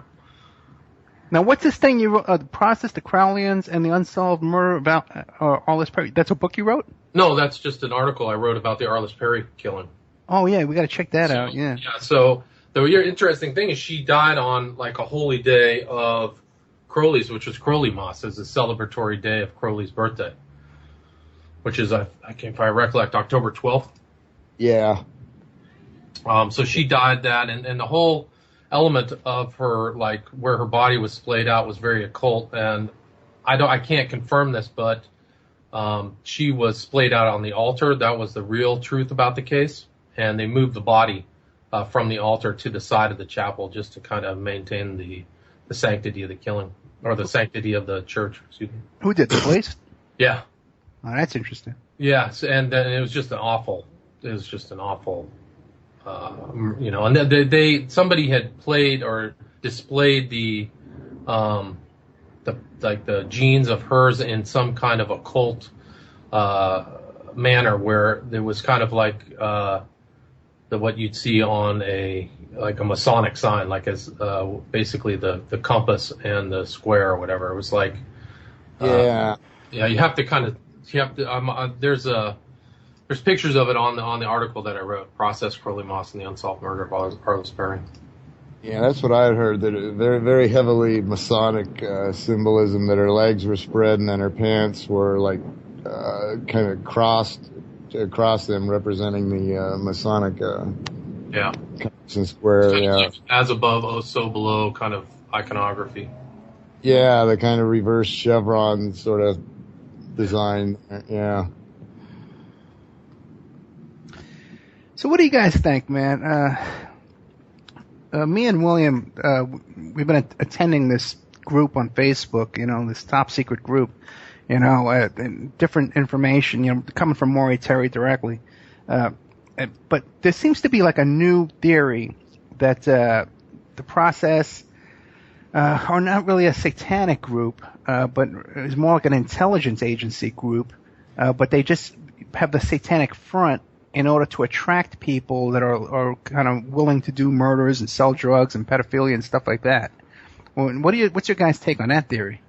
Now, what's this thing you wrote, The Process, the Crowleyans, and the Unsolved Murder about Arliss Perry? That's a book you wrote? No, that's just an article I wrote about the Arliss Perry killing. Oh, yeah, we got to check that out, yeah. Yeah, so the interesting thing is she died on like a holy day of Crowley's, which was Crowley Moss, as a celebratory day of Crowley's birthday, which is, if I recollect, October 12th. Yeah. So she died that, and the whole element of her, like where her body was splayed out, was very occult. And I can't confirm this, but she was splayed out on the altar. That was the real truth about the case. And they moved the body from the altar to the side of the chapel just to kind of maintain the sanctity of the killing, or the sanctity of the church. Excuse me. Who did the place? Yeah. Oh, that's interesting. Yes, and then it was just an awful. And somebody had played or displayed the genes of hers in some kind of occult manner, where there was kind of like what you'd see on a Masonic sign, like as basically the compass and the square or whatever. It was like you have to there's pictures of it on the article that I wrote, Process Crowley Moss and the Unsolved Murder of Arliss Perry. Yeah, that's what I had heard, that it very, very heavily Masonic symbolism, that her legs were spread and then her pants were like kind of crossed across them, representing the Masonic square. Like as above, oh so below kind of iconography. Yeah, the kind of reverse chevron sort of design. Yeah. So what do you guys think, man? Me and William, we've been attending this group on Facebook, this top secret group, and different information, coming from Maury Terry directly. But there seems to be like a new theory that the process are not really a satanic group, but is more like an intelligence agency group, but they just have the satanic front in order to attract people that are kind of willing to do murders and sell drugs and pedophilia and stuff like that. What's your guys' take on that theory?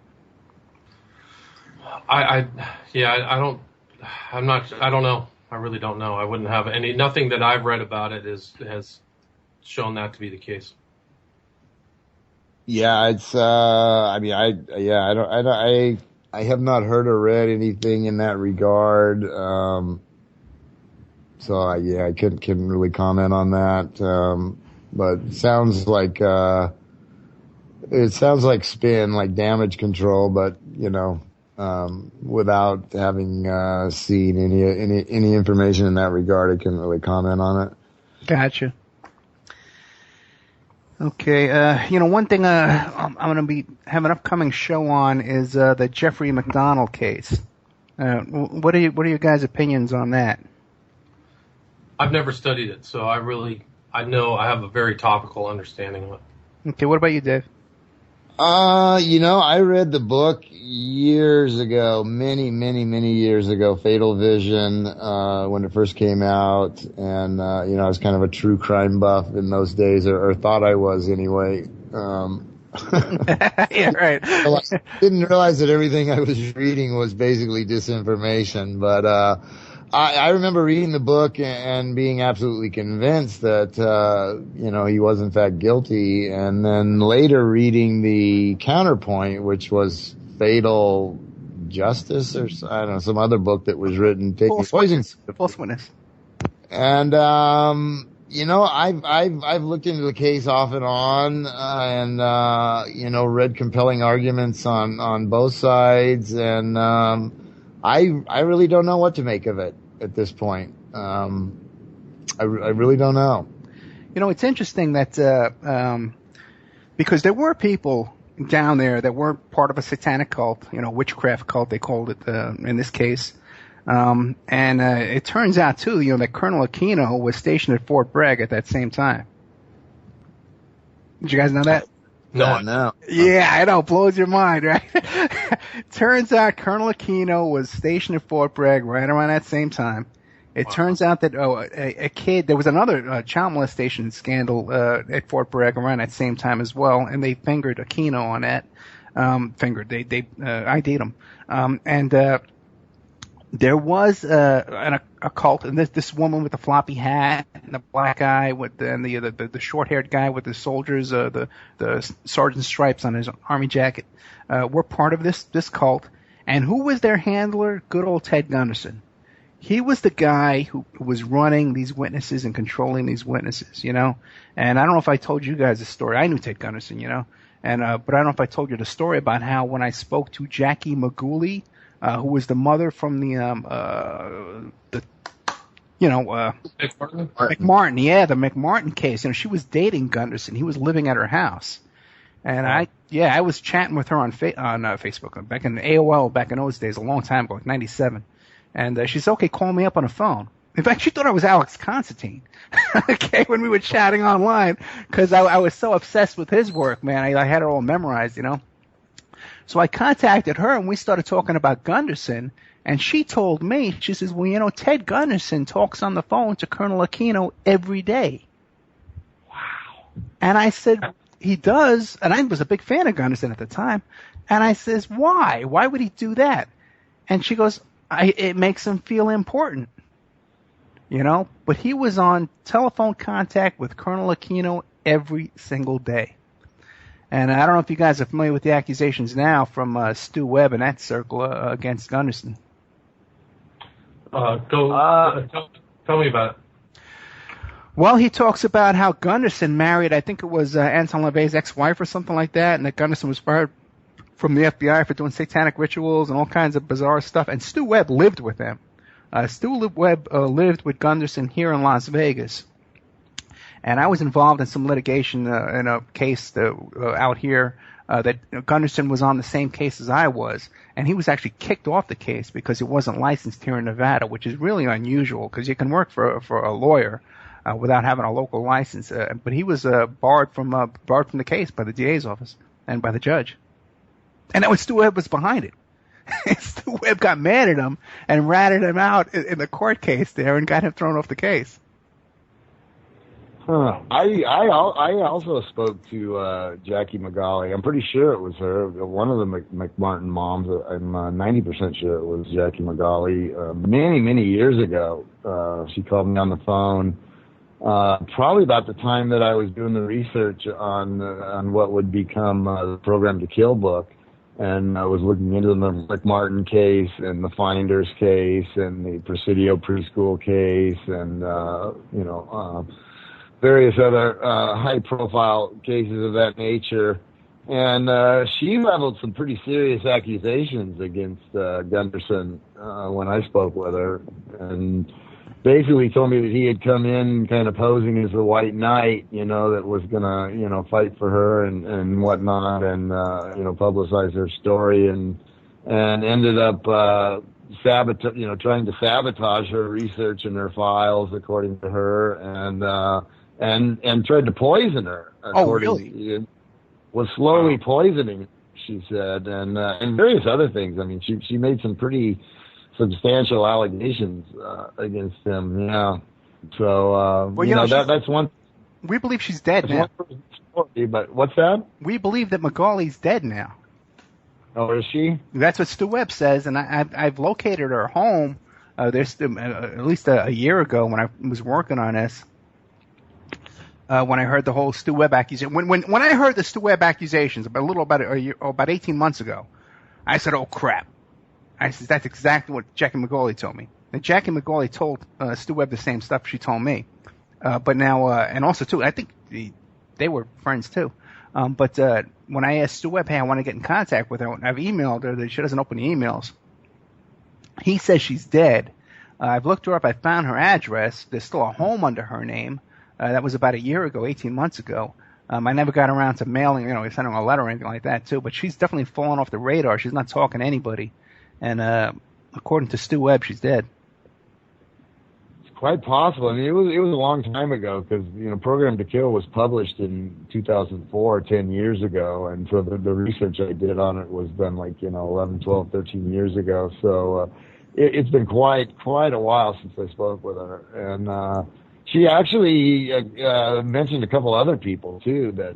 I don't know. I really don't know. I wouldn't have nothing that I've read about it has shown that to be the case. Yeah, it's, I have not heard or read anything in that regard. So I couldn't really comment on that. But it sounds like spin, like damage control, but without having seen any information in that regard, I couldn't really comment on it. Gotcha. Okay, one thing I'm going to be have an upcoming show on is the Jeffrey McDonald case. What are your guys' opinions on that? I've never studied it, so I have a very topical understanding of it. Okay, what about you, Dave? I read the book years ago, many years ago, Fatal Vision, when it first came out. And, I was kind of a true crime buff in those days, or thought I was anyway. Yeah, right. I didn't realize that everything I was reading was basically disinformation, but, I remember reading the book and being absolutely convinced that, he was in fact guilty. And then later reading the counterpoint, which was Fatal Justice, or I don't know, some other book that was written. False Witness. And, I've looked into the case off and on, and, read compelling arguments on both sides. And, I really don't know what to make of it at this point. I really don't know. It's interesting that because there were people down there that weren't part of a satanic cult, witchcraft cult they called it in this case. And it turns out too, that Colonel Aquino was stationed at Fort Bragg at that same time. Did you guys know that? No. Yeah, I know. Blows your mind, right? Turns out Colonel Aquino was stationed at Fort Bragg right around that same time. It turns out that a kid, there was another child molestation scandal at Fort Bragg around that same time as well, and they fingered Aquino on that. They ID'd him. There was a cult, and this woman with the floppy hat and the black guy and the short-haired guy with the soldiers, the sergeant's stripes on his army jacket, were part of this cult. And who was their handler? Good old Ted Gunderson. He was the guy who was running these witnesses and controlling these witnesses, you know. And I don't know if I told you guys the story. I knew Ted Gunderson, you know. And but I don't know if I told you the story about how when I spoke to Jackie McGooley, who was the mother from the McMartin, yeah, the McMartin case. You know, she was dating Gunderson. He was living at her house, and I was chatting with her on Facebook back in AOL back in those days, a long time ago, like '97. And she said, "Okay, call me up on the phone." In fact, she thought I was Alex Constantine. Okay, when we were chatting online, because I was so obsessed with his work, man. I had it all memorized, you know. So I contacted her, and we started talking about Gunderson. And she told me, she says, well, you know, Ted Gunderson talks on the phone to Colonel Aquino every day. Wow. And I said, he does. And I was a big fan of Gunderson at the time. And I says, why? Why would he do that? And she goes, it makes him feel important. You know, but he was on telephone contact with Colonel Aquino every single day. And I don't know if you guys are familiar with the accusations now from Stu Webb and that circle against Gunderson. Tell me about it. Well, he talks about how Gunderson married, I think it was Anton LaVey's ex-wife or something like that, and that Gunderson was fired from the FBI for doing satanic rituals and all kinds of bizarre stuff. And Stu Webb lived with them. Stu Webb lived with Gunderson here in Las Vegas. And I was involved in some litigation in a case out here that Gunderson was on the same case as I was. And he was actually kicked off the case because he wasn't licensed here in Nevada, which is really unusual because you can work for a lawyer without having a local license. But he was barred from the case by the DA's office and by the judge. And that was Stu Webb was behind it. Stu Webb got mad at him and ratted him out in the court case there and got him thrown off the case. Huh. I also spoke to Jackie McGowan. I'm pretty sure it was her, one of the McMartin moms. I'm 90% sure it was Jackie McGowan. Many years ago, she called me on the phone. Probably about the time that I was doing the research on what would become the Program to Kill book, and I was looking into the McMartin case and the Finders case and the Presidio preschool case and various other high-profile cases of that nature. And she leveled some pretty serious accusations against Gunderson when I spoke with her, and basically told me that he had come in kind of posing as the white knight, that was going to, fight for her and whatnot and, publicize her story and ended up trying to sabotage her research and her files, according to her, and tried to poison her. Oh, really? Was slowly poisoning, she said, and various other things. I mean, she made some pretty substantial allegations against him. Yeah. So that's one. We believe she's dead now. Story, but what's that? We believe that McGawley's dead now. Oh, is she? That's what Stu Webb says, and I've located her home. There's at least a year ago when I was working on this. When I heard the whole Stu Webb accusation, when I heard the Stu Webb accusations about 18 months ago, I said, "Oh crap!" I said, "That's exactly what Jackie McGawley told me." And Jackie McGawley told Stu Webb the same stuff she told me, but now and also too, I think they were friends too. But when I asked Stu Webb, "Hey, I want to get in contact with her," I've emailed her that she doesn't open the emails. He says she's dead. I've looked her up. I found her address. There's still a home under her name. That was about a year ago, 18 months ago. I never got around to mailing, sending her a letter or anything like that, too. But she's definitely fallen off the radar. She's not talking to anybody. And according to Stu Webb, she's dead. It's quite possible. I mean, it was a long time ago because, Program to Kill was published in 2004, 10 years ago. And so the research I did on it was done 11, 12, 13 years ago. So it's been quite a while since I spoke with her. And she actually mentioned a couple other people too that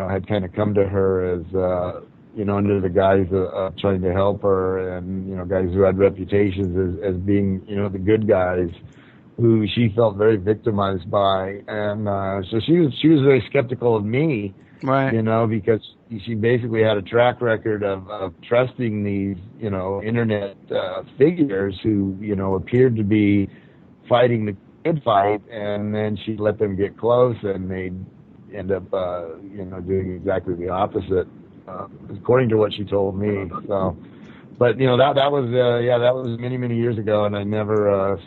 had kind of come to her as under the guise of trying to help her, and guys who had reputations as being the good guys who she felt very victimized by, and so she was very skeptical of me Right. You know, because she basically had a track record of trusting these, you know, internet figures who, you know, appeared to be fighting the good fight, and then she'd let them get close, and they'd end up, you know, doing exactly the opposite, according to what she told me. So, but you know, that was that was many years ago, and I never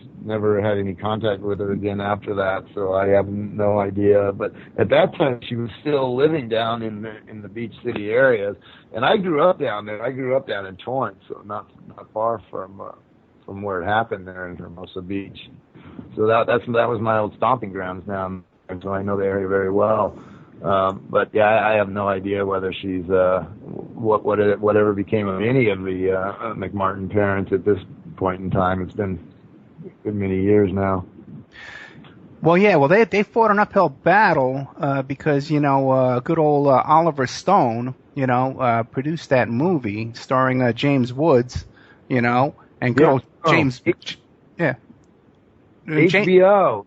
had any contact with her again after that. So I have no idea. But at that time, she was still living down in the Beach City areas, and I grew up down there. I grew up down in Torrance, so not far from where it happened there in Hermosa Beach. So that was my old stomping grounds down there, so I know the area very well. But yeah, I have no idea whether she's whatever became of any of the McMartin parents at this point in time. It's been many years now. Well, yeah, they fought an uphill battle because, you know, good old Oliver Stone, you know, produced that movie starring James Woods, you know, and good old James. Yeah. HBO.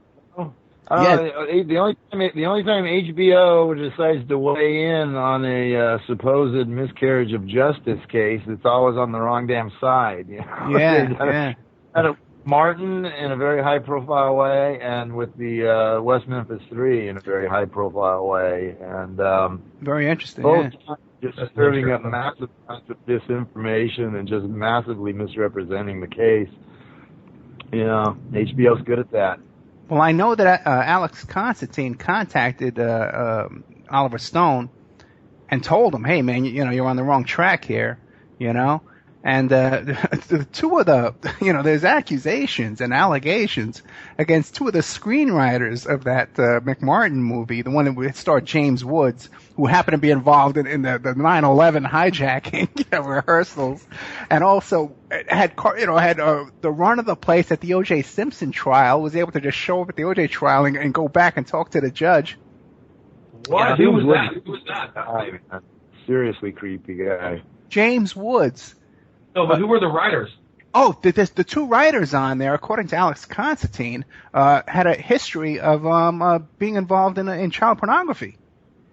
Yeah. The only time HBO decides to weigh in on a supposed miscarriage of justice case, it's always on the wrong damn side. You know? Yeah. Martin in a very high-profile way, and with the West Memphis 3 in a very high-profile way, and very interesting. Both just serving up massive amounts of disinformation and just massively misrepresenting the case. You know, HBO's good at that. Well, I know that Alex Constantine contacted Oliver Stone and told him, "Hey, man, you know, you're on the wrong track here," you know. And the two of the, you know, there's accusations and allegations against two of the screenwriters of that McMartin movie, the one that starred James Woods, who happened to be involved in the 9/11 hijacking rehearsals, and also had the run of the place at the O.J. Simpson trial, was able to just show up at the O.J. trial and go back and talk to the judge. What? Who was that? Who was that? Seriously creepy guy. James Woods. No, but who were the writers? Oh, the two writers on there, according to Alex Constantine, had a history of being involved in child pornography.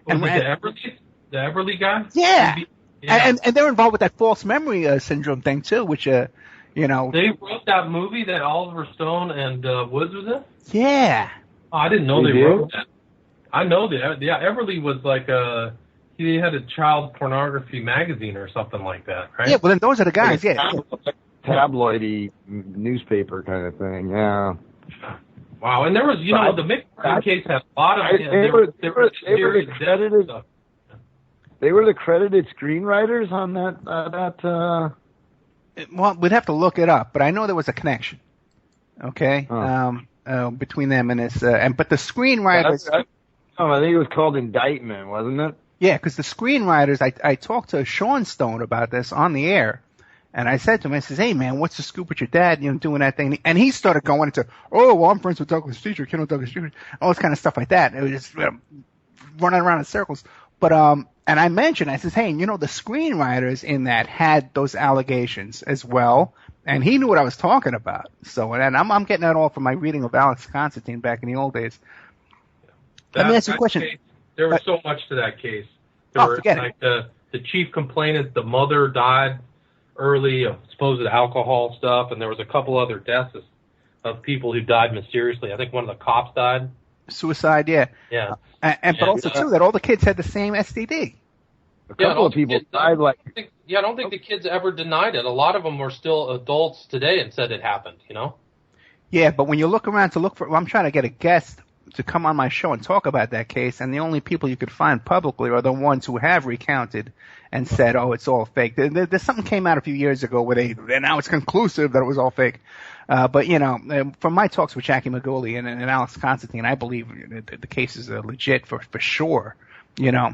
Was it the Everly guy? Yeah. And they're involved with that false memory syndrome thing too, which you know. They wrote that movie that Oliver Stone and Woods was in? Yeah. Oh, I didn't know they wrote that. I know that. Yeah, Everly was like he had a child pornography magazine or something like that, right? Yeah, well then those are the guys, yeah. Tabloidy newspaper kind of thing, yeah. Wow, and there was, you know, the McMartin case had a lot of... They were the credited... They were the credited screenwriters on that... Well, we'd have to look it up, but I know there was a connection, okay, between them and this... but the screenwriters... I think it was called Indictment, wasn't it? Yeah, because the screenwriters, I talked to Sean Stone about this on the air, and I said to him, I says, "Hey man, what's the scoop with your dad, you know, doing that thing?" And he started going into, "Oh, well, I'm friends with Douglas Teacher, Douglas Teacher," all this kind of stuff like that. And it was just running around in circles. But and I mentioned, I says, "Hey, you know, the screenwriters in that had those allegations as well," and he knew what I was talking about. So, and I'm getting that all from my reading of Alex Constantine back in the old days. Let me ask you a question. There was so much to that case. There were like the chief complainant, the mother died early of supposed alcohol stuff, and there was a couple other deaths of people who died mysteriously. I think one of the cops died. Suicide, yeah. Yeah. But also too that all the kids had the same STD. A couple of people died like. I don't think the kids ever denied it. A lot of them were still adults today and said it happened. You know. Yeah, but when you look around to look for, well, I'm trying to get a guest to come on my show and talk about that case, and the only people you could find publicly are the ones who have recounted and said, "Oh, it's all fake." There's something came out a few years ago where now it's conclusive that it was all fake. But you know, from my talks with Jackie McGowan and Alex Constantine, I believe the case is legit for sure. You know,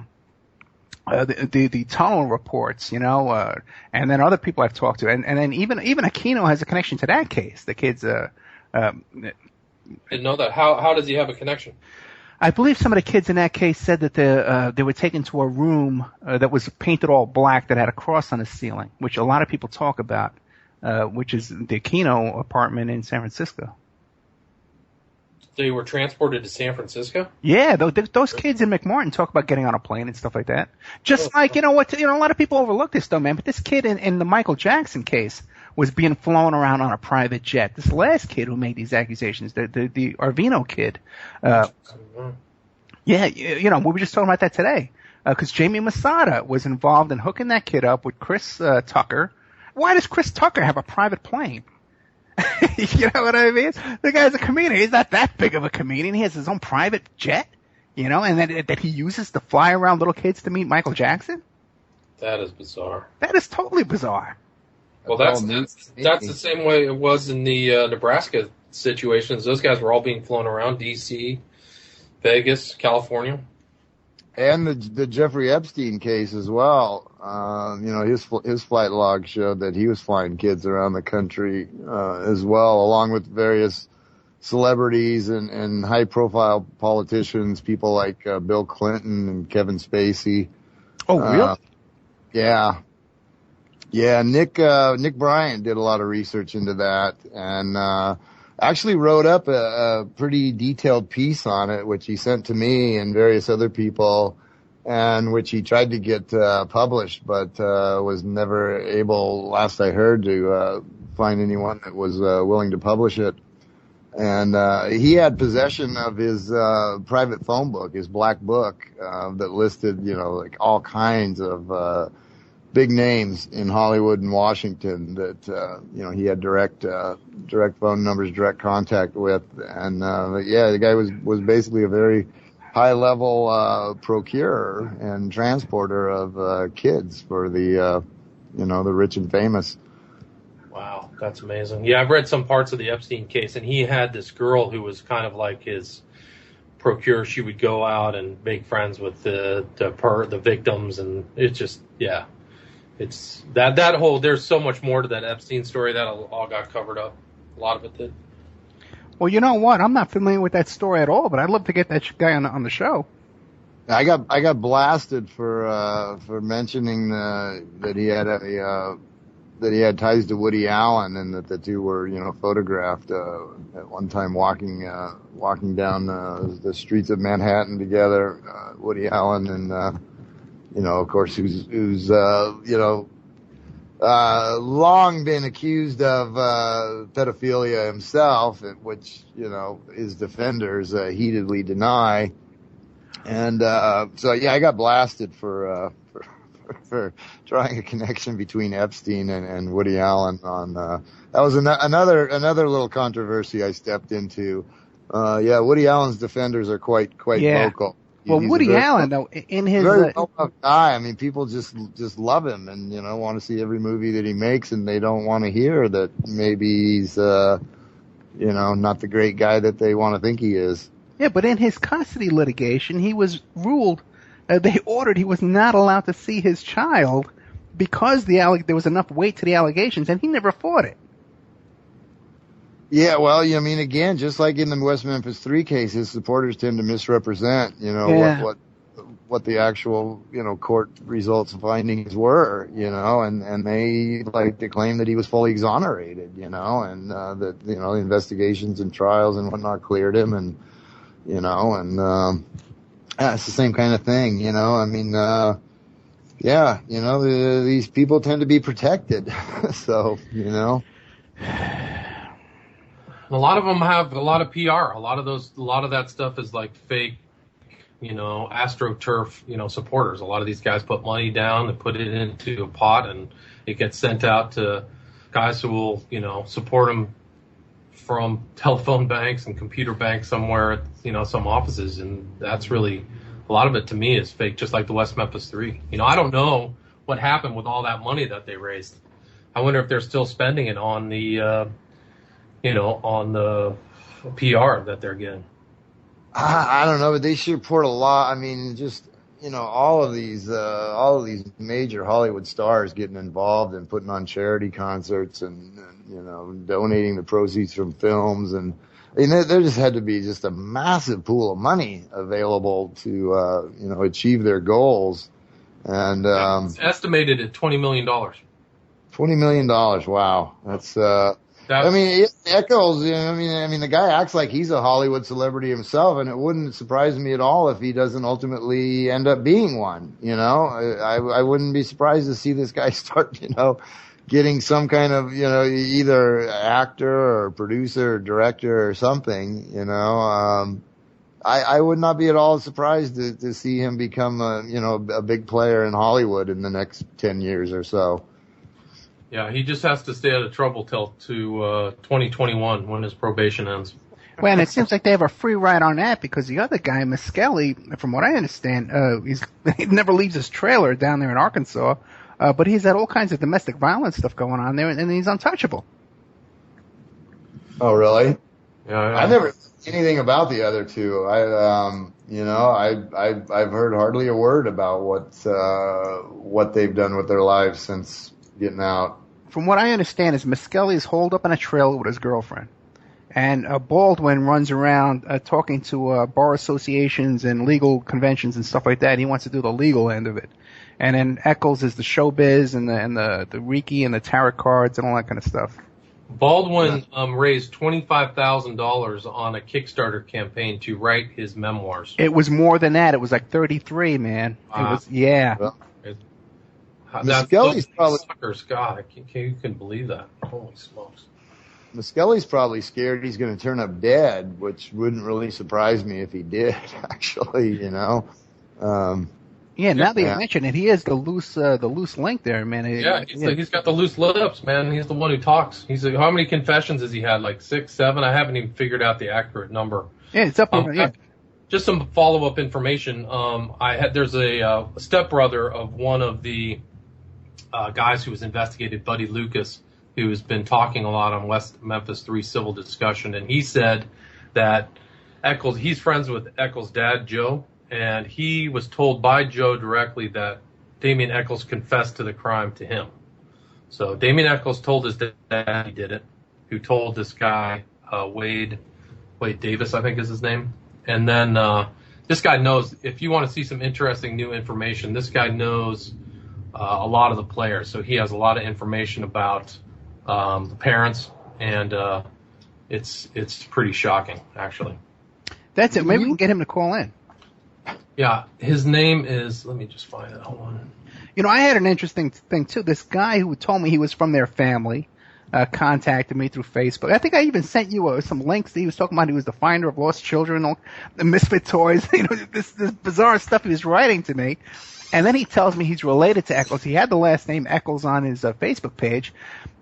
the tunnel reports, you know, and then other people I've talked to, and then even Aquino has a connection to that case. The kids, didn't know that. How does he have a connection? I believe some of the kids in that case said that they were taken to a room that was painted all black that had a cross on the ceiling, which a lot of people talk about, which is the Aquino apartment in San Francisco. they were transported to San Francisco? Yeah, those kids in McMartin talk about getting on a plane and stuff like that. Just like, a lot of people overlook this though, man, but this kid in the Michael Jackson case was being flown around on a private jet. This last kid who made these accusations, the Arvino kid, yeah, we were just talking about that today. Because Jamie Masada was involved in hooking that kid up with Chris Tucker. Why does Chris Tucker have a private plane? You know what I mean? The guy's a comedian. He's not that big of a comedian. He has his own private jet, and that he uses to fly around little kids to meet Michael Jackson? That is bizarre. That is totally bizarre. Well, that's the same way it was in the Nebraska situations. Those guys were all being flown around D.C., Vegas, California. And the Jeffrey Epstein case as well. His flight log showed that he was flying kids around the country as well, along with various celebrities and high-profile politicians, people like Bill Clinton and Kevin Spacey. Oh, really? Yeah. Nick Bryant did a lot of research into that, and actually wrote up a pretty detailed piece on it, which he sent to me and various other people, and which he tried to get published, but was never able, last I heard, to find anyone that was willing to publish it. And he had possession of his private phone book, his black book, that listed, like all kinds of big names in Hollywood and Washington that, he had direct phone numbers, direct contact with. And, the guy was basically a very high level, procurer and transporter of, kids for the rich and famous. Wow. That's amazing. Yeah. I've read some parts of the Epstein case, and he had this girl who was kind of like his procurer. She would go out and make friends with the victims, and it's just, yeah. It's that whole, there's so much more to that Epstein story that all got covered up. A lot of it did. Well, you know what? I'm not familiar with that story at all, but I'd love to get that guy on the show. I got blasted for mentioning that he had ties to Woody Allen, and that the two were photographed at one time walking down the streets of Manhattan together. Woody Allen and of course, who's long been accused of pedophilia himself, which his defenders heatedly deny. And I got blasted for drawing a connection between Epstein and Woody Allen on that was another little controversy I stepped into. Woody Allen's defenders are quite vocal. Well, Woody Allen, though, in his very well-loved guy. I mean, people just love him, and want to see every movie that he makes, and they don't want to hear that maybe he's not the great guy that they want to think he is. Yeah, but in his custody litigation, he was ruled. They ordered he was not allowed to see his child because there was enough weight to the allegations, and he never fought it. Yeah, well, again, just like in the West Memphis 3 case, his supporters tend to misrepresent, what the actual, court results and findings were, and they like to claim that he was fully exonerated, and that, the investigations and trials and whatnot cleared him, and, it's the same kind of thing, these people tend to be protected, so, A lot of them have a lot of PR. A lot of that stuff is like fake, AstroTurf, supporters. A lot of these guys put money down and put it into a pot, and it gets sent out to guys who will, support them from telephone banks and computer banks somewhere at, some offices. And that's really, a lot of it to me is fake, just like the West Memphis 3. I don't know what happened with all that money that they raised. I wonder if they're still spending it on the, on the PR that they're getting. I don't know, but they sure poured a lot. I mean, just, all of these major Hollywood stars getting involved and putting on charity concerts and donating the proceeds from films. And I mean, there just had to be just a massive pool of money available to, achieve their goals. And, it's estimated at $20 million. $20 million. Wow. That's, I mean, Eccles. I mean, the guy acts like he's a Hollywood celebrity himself, and it wouldn't surprise me at all if he doesn't ultimately end up being one. I wouldn't be surprised to see this guy start, getting some kind of, either actor or producer or director or something. I would not be at all surprised to see him become a big player in Hollywood in the next 10 years or so. Yeah, he just has to stay out of trouble till to 2021 when his probation ends. Well, and it seems like they have a free ride on that because the other guy, Miskelly, from what I understand, he never leaves his trailer down there in Arkansas, but he's had all kinds of domestic violence stuff going on there, and he's untouchable. Oh, really? Yeah. I never anything about the other two. I've heard hardly a word about what they've done with their lives since getting out. From what I understand is Miskelly is holed up in a trailer with his girlfriend. And Baldwin runs around talking to bar associations and legal conventions and stuff like that. He wants to do the legal end of it. And then Eccles is the showbiz and the Reiki and the tarot cards and all that kind of stuff. Baldwin raised $25,000 on a Kickstarter campaign to write his memoirs. It was more than that. It was like 33, man. It was, yeah. Well, Miskelly's probably suckers. God, you can believe that. Holy smokes. Miskelly's probably scared he's going to turn up dead, which wouldn't really surprise me if he did, actually, now that you mention it, he is the loose link there, man. He's got the loose lips, man. He's the one who talks. How many confessions has he had? Like 6, 7? I haven't even figured out the accurate number. Yeah, it's up there. Yeah. Just some follow-up information. There's a stepbrother of one of the guys who was investigated, Buddy Lucas, who's been talking a lot on West Memphis 3 civil discussion, and he said that he's friends with Eccles' dad, Joe, and he was told by Joe directly that Damien Eccles confessed to the crime to him. So Damien Eccles told his dad he did it, who told this guy, Wade Davis, I think is his name. And then this guy knows, if you want to see some interesting new information, this guy knows a lot of the players. So he has a lot of information about the parents, and it's pretty shocking, actually. That's it. Maybe we can get him to call in. Yeah, his name is, let me just find it. Hold on. I had an interesting thing, too. This guy who told me he was from their family contacted me through Facebook. I think I even sent you some links. He was talking about he was the finder of lost children, all the misfit toys, this bizarre stuff he was writing to me. And then he tells me he's related to Eccles. He had the last name Eccles on his Facebook page.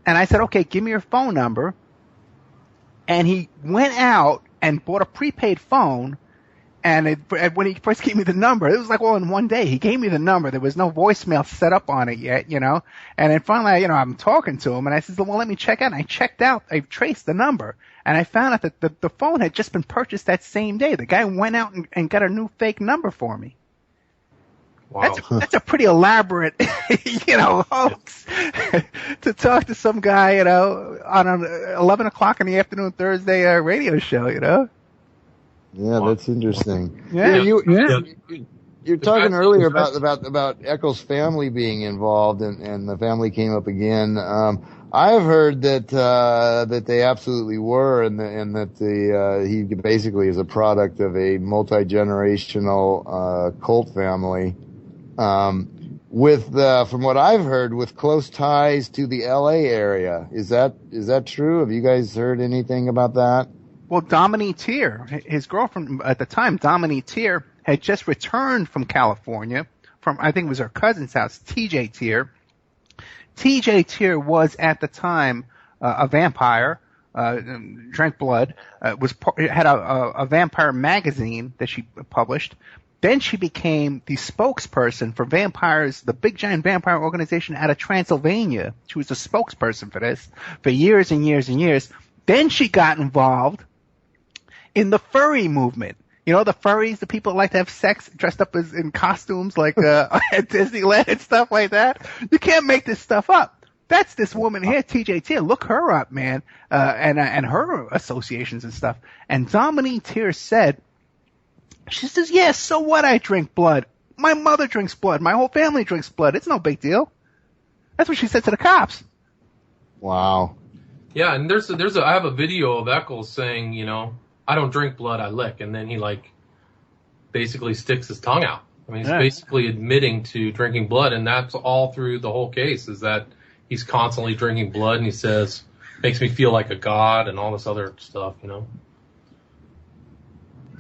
And I said, okay, give me your phone number. And he went out and bought a prepaid phone. And when he first gave me the number, it was like all in one day. He gave me the number. There was no voicemail set up on it yet, And then finally, I'm talking to him, and I said, well, let me check out. And I checked out. I traced the number. And I found out that the phone had just been purchased that same day. The guy went out and got a new fake number for me. Wow. That's a pretty elaborate, hoax to talk to some guy, on an 11 o'clock in the afternoon Thursday radio show, Yeah, that's interesting. Yeah. You're talking earlier about Eccles' family being involved, and the family came up again. I have heard that they absolutely were, and that he basically is a product of a multi-generational cult family. From what I've heard, with close ties to the LA area. Is that true? Have you guys heard anything about that? Well, Dominique Tier, his girlfriend at the time, Dominique Tier, had just returned from California, from, I think it was her cousin's house, TJ Tier. TJ Tier was at the time a vampire, drank blood, had a vampire magazine that she published. Then she became the spokesperson for vampires, the big giant vampire organization out of Transylvania. She was the spokesperson for this for years and years and years. Then she got involved in the furry movement. The furries, the people that like to have sex dressed up in costumes like at Disneyland and stuff like that. You can't make this stuff up. That's this woman here, TJ Tier. Look her up, man, and her associations and stuff. And Dominique Tier said, she says, yeah, so what? I drink blood. My mother drinks blood. My whole family drinks blood. It's no big deal. That's what she said to the cops. Wow. Yeah, and I have a video of Eccles saying, you know, I don't drink blood, I lick, and then he like basically sticks his tongue out. I mean, he's basically admitting to drinking blood, and that's all through the whole case, is that he's constantly drinking blood, and he says, makes me feel like a god, and all this other stuff, you know.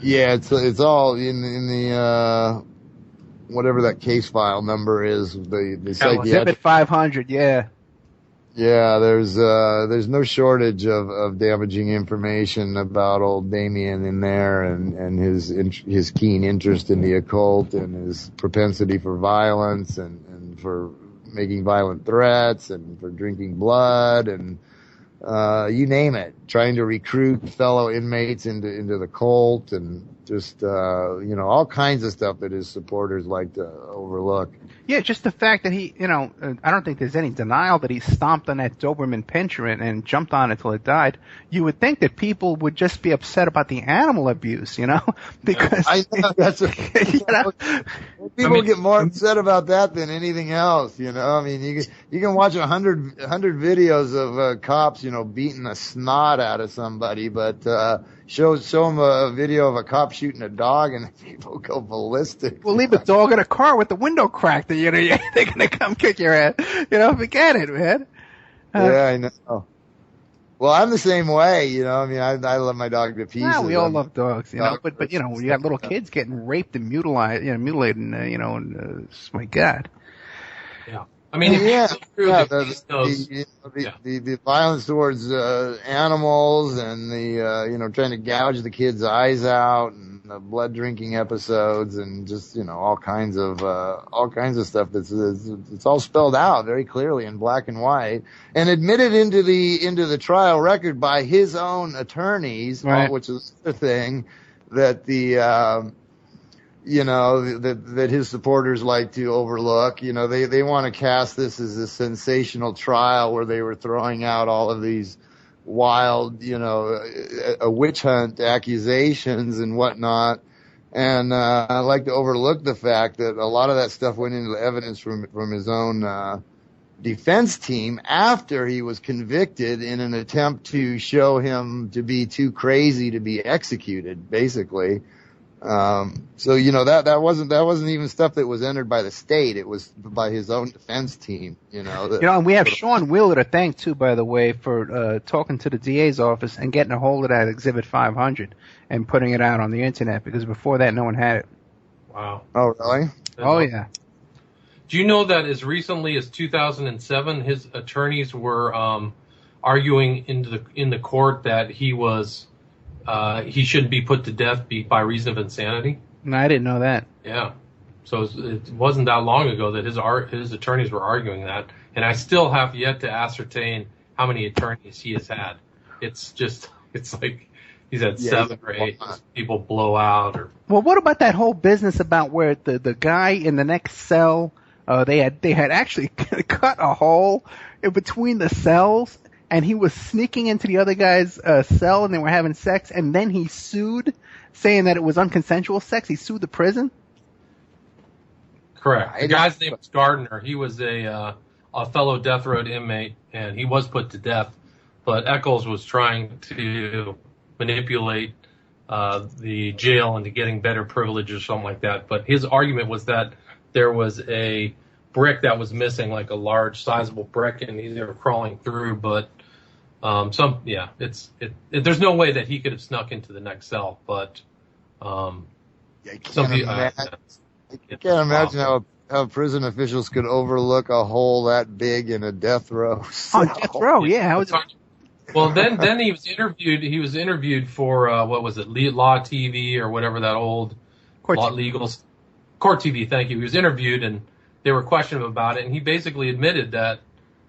Yeah, it's all in the whatever that case file number is, the psychiatric. Exhibit 500, yeah. Yeah, there's no shortage of damaging information about old Damien in there, and his keen interest in the occult, and his propensity for violence, and for making violent threats, and for drinking blood, and you name it, trying to recruit fellow inmates into the cult, and just all kinds of stuff that his supporters like to overlook. Yeah, just the fact that he, I don't think there's any denial that he stomped on that Doberman pinscher and jumped on it till it died. You would think that people would just be upset about the animal abuse, because I know, that's people get more upset about that than anything else. I mean, you can watch 100 videos of cops, beating the snot out of somebody, but show them a video of a cop shooting a dog, and people go ballistic. Well, leave a dog in a car with the window cracked. They're gonna come kick your ass. Forget it, man. Yeah, I know. Well, I'm the same way. I mean, I love my dog to pieces. Yeah, we all love dogs, But when you got little kids getting raped and mutilated, and my God. Yeah. I mean, the violence towards animals, and the trying to gouge the kids' eyes out, and the blood drinking episodes, and just all kinds of stuff it's all spelled out very clearly in black and white, and admitted into the trial record by his own attorneys, right. Which is the thing that that his supporters like to overlook. They want to cast this as a sensational trial where they were throwing out all of these wild, a witch hunt accusations and whatnot. And I like to overlook the fact that a lot of that stuff went into the evidence from his own defense team after he was convicted, in an attempt to show him to be too crazy to be executed, basically. So that wasn't even stuff that was entered by the state. It was by his own defense team. And we have Sean Wheeler to thank too, by the way, for talking to the DA's office and getting a hold of that Exhibit 500 and putting it out on the internet, because before that no one had it. Wow. Oh, really? Oh, yeah. Do you know that as recently as 2007, his attorneys were arguing in the court that he shouldn't be put to death by reason of insanity? No, I didn't know that. Yeah. So it wasn't that long ago that his attorneys were arguing that, and I still have yet to ascertain how many attorneys he has had. It's like he's had 7 or 8. People blow out. Well, what about that whole business about where the guy in the next cell, they had actually cut a hole in between the cells, and he was sneaking into the other guy's cell, and they were having sex, and then he sued, saying that it was unconsensual sex. He sued the prison? Correct. The guy's name was Gardner. He was a fellow death row inmate, and he was put to death. But Eccles was trying to manipulate the jail into getting better privileges or something like that. But his argument was that there was a brick that was missing, like a large, sizable brick, and they were crawling through. But there's no way that he could have snuck into the next cell. But I can't imagine how prison officials could overlook a hole that big in a death row cell. On death row, yeah. How was it? Well, then he was interviewed. He was interviewed for what was it, Law TV or whatever that old Court TV. Thank you. He was interviewed, and they were questioning him about it, and he basically admitted that.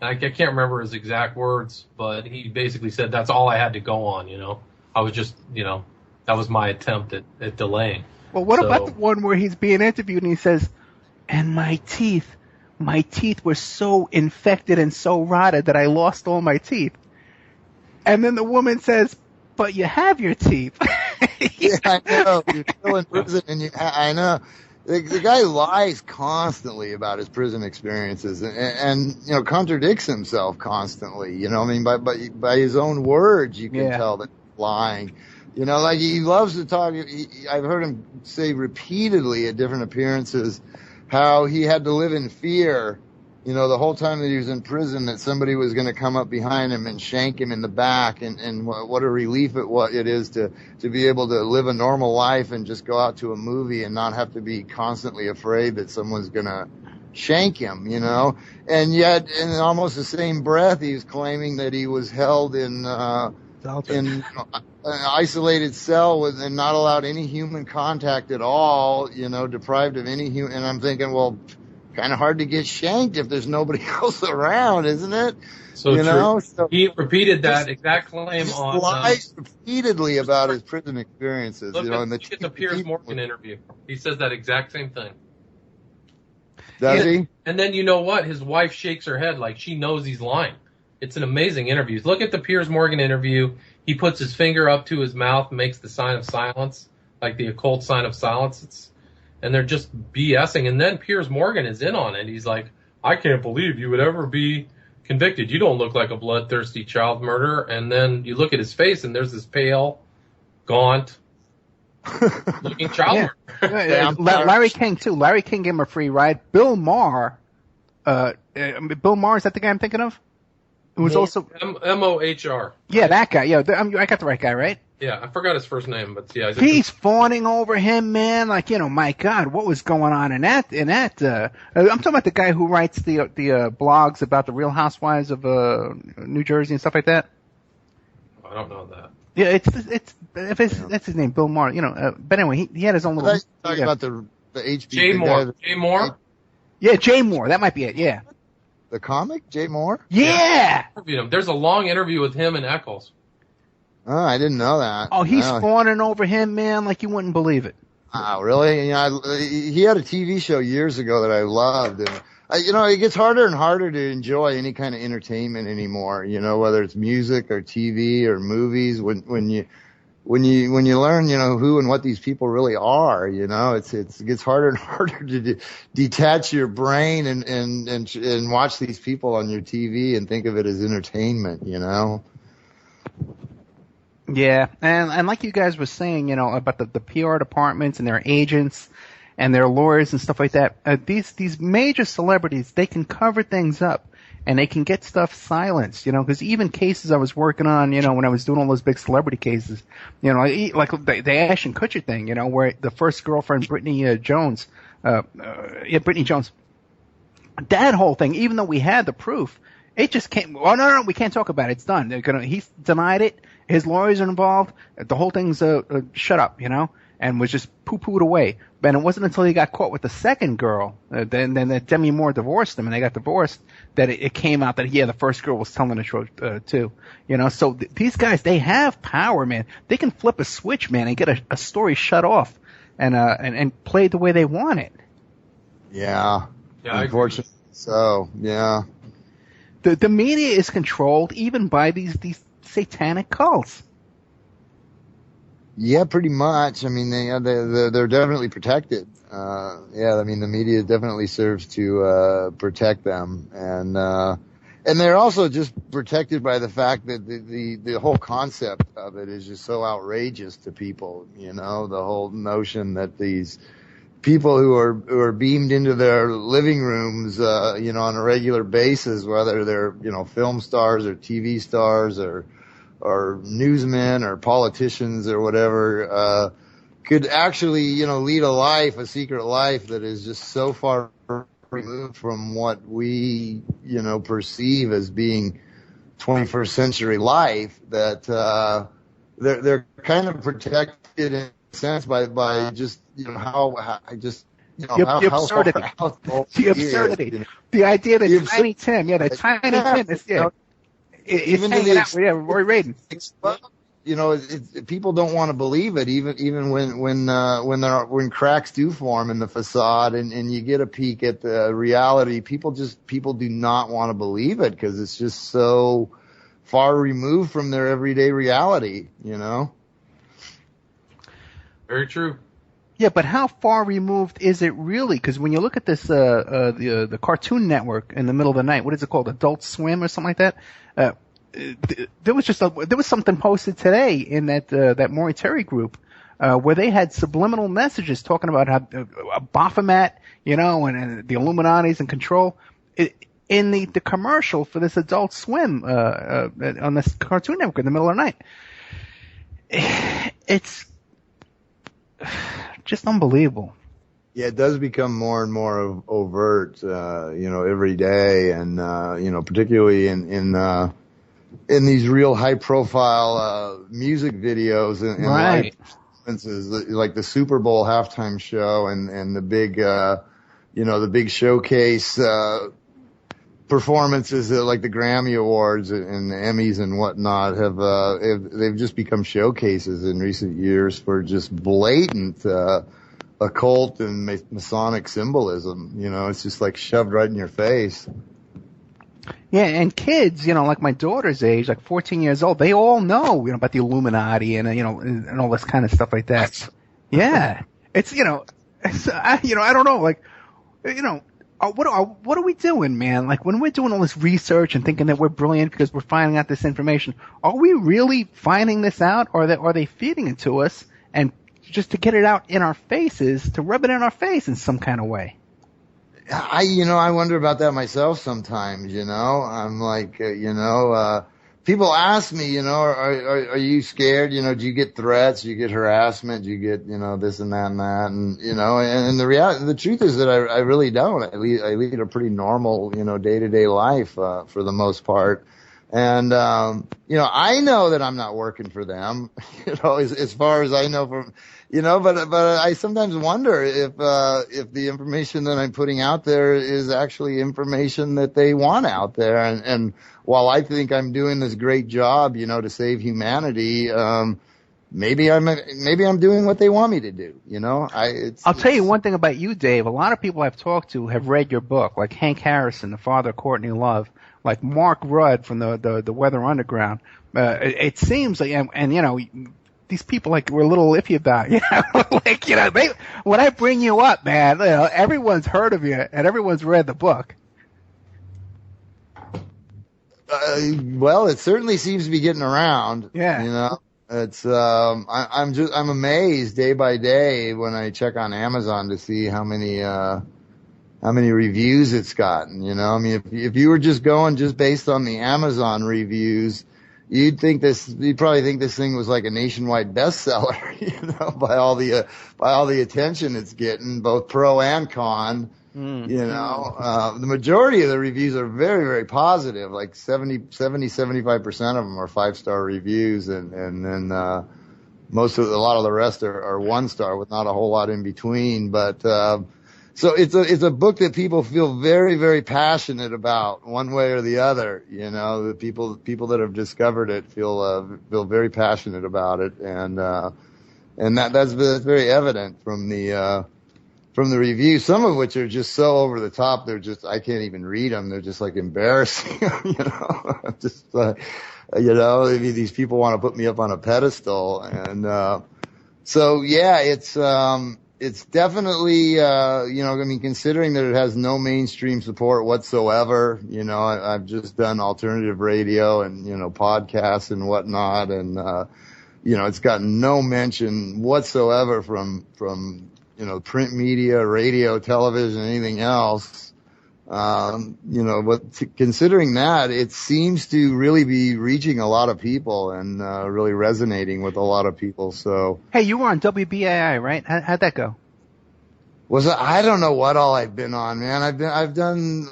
I can't remember his exact words, but he basically said that's all I had to go on. I was just, that was my attempt at delaying. Well, what about the one where he's being interviewed and he says, "And my teeth were so infected and so rotted that I lost all my teeth." And then the woman says, "But you have your teeth." Yeah, I know. You're still in prison, and I know. the guy lies constantly about his prison experiences and you know, contradicts himself constantly. You know, I mean, by his own words, you can tell that he's lying. You know, like he loves to talk. I've heard him say repeatedly at different appearances how he had to live in fear, you know, the whole time that he was in prison, that somebody was going to come up behind him and shank him in the back, and what a relief it is to be able to live a normal life and just go out to a movie and not have to be constantly afraid that someone's going to shank him, you know. And yet, in almost the same breath, he's claiming that he was held in an isolated cell and not allowed any human contact at all, you know, deprived of any human. And I'm thinking, well, kind of hard to get shanked if there's nobody else around, isn't it? So you know, so he repeated that exact claim on lies repeatedly about his prison experiences. Look, you know, look at the Piers Morgan interview. He says that exact same thing. Does he? And then you know what? His wife shakes her head like she knows he's lying. It's an amazing interview. Look at the Piers Morgan interview. He puts his finger up to his mouth, makes the sign of silence, like the occult sign of silence. And they're just BSing. And then Piers Morgan is in on it. He's like, I can't believe you would ever be convicted. You don't look like a bloodthirsty child murderer. And then you look at his face, and there's this pale, gaunt, looking child murderer. Larry King, too. Larry King gave him a free ride. Bill Maher, is that the guy I'm thinking of? It was also M-O-H-R. Yeah, that guy. Yeah, I got the right guy, right? Yeah, I forgot his first name, but yeah. He's fawning over him, man. Like, you know, my God, what was going on in that? I'm talking about the guy who writes the blogs about the Real Housewives of New Jersey and stuff like that. I don't know that. Yeah, that's his name, Bill Maher. You know, but anyway, he had his own little. Talking about the HB. Jay Moore. Jay Moore. Yeah, Jay Moore. That might be it. Yeah. The comic, Jay Moore? Yeah! There's a long interview with him and Eccles. Oh, I didn't know that. Oh, he's fawning over him, man, like you wouldn't believe it. Oh, really? You know, he had a TV show years ago that I loved. And, you know, it gets harder and harder to enjoy any kind of entertainment anymore, you know, whether it's music or TV or movies. When you learn, you know, who and what these people really are, you know, it gets harder and harder to detach your brain and watch these people on your TV and think of it as entertainment, you know. Yeah, and like you guys were saying, you know, about the PR departments and their agents and their lawyers and stuff like that. These major celebrities, they can cover things up. And they can get stuff silenced, you know, because even cases I was working on, you know, when I was doing all those big celebrity cases, you know, like the Ashton Kutcher thing, you know, where the first girlfriend, Brittany Jones, that whole thing, even though we had the proof, it just can't, no, we can't talk about it. It's done. He's denied it. His lawyers are involved. The whole thing's shut up, you know, and was just poo-pooed away. But it wasn't until he got caught with the second girl, then Demi Moore divorced him, and they got divorced, that it came out that, yeah, the first girl was telling the truth, too. You know, so these guys, they have power, man. They can flip a switch, man, and get a story shut off and played the way they want it. Yeah. Unfortunately. So, yeah. The media is controlled even by these satanic cults. Yeah, pretty much. I mean, they're definitely protected. I mean, the media definitely serves to protect them, and they're also just protected by the fact that the whole concept of it is just so outrageous to people. You know, the whole notion that these people who are beamed into their living rooms, you know, on a regular basis, whether they're, you know, film stars or TV stars or newsmen or politicians or whatever, could actually, you know, lead a secret life that is just so far removed from what we, you know, perceive as being 21st century life, that they're kind of protected in a sense by just, you know, how the absurdity. The absurdity. You know? The idea that Tiny Tim, Tiny Tim is, even hanging out with Roy Raiden. You know, people don't want to believe it, even when cracks do form in the facade, and you get a peek at the reality. People do not want to believe it because it's just so far removed from their everyday reality. You know. Very true. Yeah, but how far removed is it really? Because when you look at this, the Cartoon Network in the middle of the night, what is it called, Adult Swim or something like that? There was something posted today in that Maury Terry group where they had subliminal messages talking about how Baphomet, and the Illuminati's in control. In the commercial for this Adult Swim on this Cartoon Network in the middle of the night, it's just unbelievable. Yeah, it does become more and more overt, every day, and particularly in these real high-profile music videos and right. live performances, like the Super Bowl halftime show and the big, the big showcase performances like the Grammy Awards and the Emmys and whatnot they've just become showcases in recent years for just blatant occult and Masonic symbolism. It's just like shoved right in your face. Yeah, and kids, like my daughter's age, like 14 years old, they all know, about the Illuminati and and all this kind of stuff like that. Yeah, it's I don't know, like what are we doing, man? Like when we're doing all this research and thinking that we're brilliant because we're finding out this information, are we really finding this out, or are they feeding it to us and just to get it out in our faces, to rub it in our face in some kind of way? I wonder about that myself sometimes, I'm like, people ask me, are you scared? Do you get threats? Do you get harassment? Do you get, this and that and that? And, and the truth is that I really don't. I lead a pretty normal, day-to-day life, for the most part. And, I know that I'm not working for them, as far as I know from, but I sometimes wonder if the information that I'm putting out there is actually information that they want out there. And while I think I'm doing this great job, to save humanity, maybe I'm doing what they want me to do, I'll tell you one thing about you, Dave. A lot of people I've talked to have read your book, like Hank Harrison, the father of Courtney Love, like Mark Rudd from the Weather Underground. It seems like, and these people like we're a little iffy about, when I bring you up, man, everyone's heard of you and everyone's read the book. Well, it certainly seems to be getting around. Yeah. It's I'm amazed day by day when I check on Amazon to see how many reviews it's gotten. I mean, if you were just going just based on the Amazon reviews, you'd probably think this thing was like a nationwide bestseller, by all the attention it's getting, both pro and con. The majority of the reviews are very, very positive, like 75% of them are 5-star reviews, and then a lot of the rest are 1-star with not a whole lot in between. But so it's a book that people feel very, very passionate about, one way or the other. The people that have discovered it feel very passionate about it, and that's very evident from the reviews, some of which are just so over the top, I can't even read them. They're just like embarrassing, just, these people want to put me up on a pedestal. And, so yeah, it's definitely, considering that it has no mainstream support whatsoever, I've just done alternative radio and, podcasts and whatnot. And, it's gotten no mention whatsoever from print media, radio, television, anything else. Considering that, it seems to really be reaching a lot of people and really resonating with a lot of people. So, hey, you were on WBAI, right? How'd that go? I don't know what all I've been on, man. I've done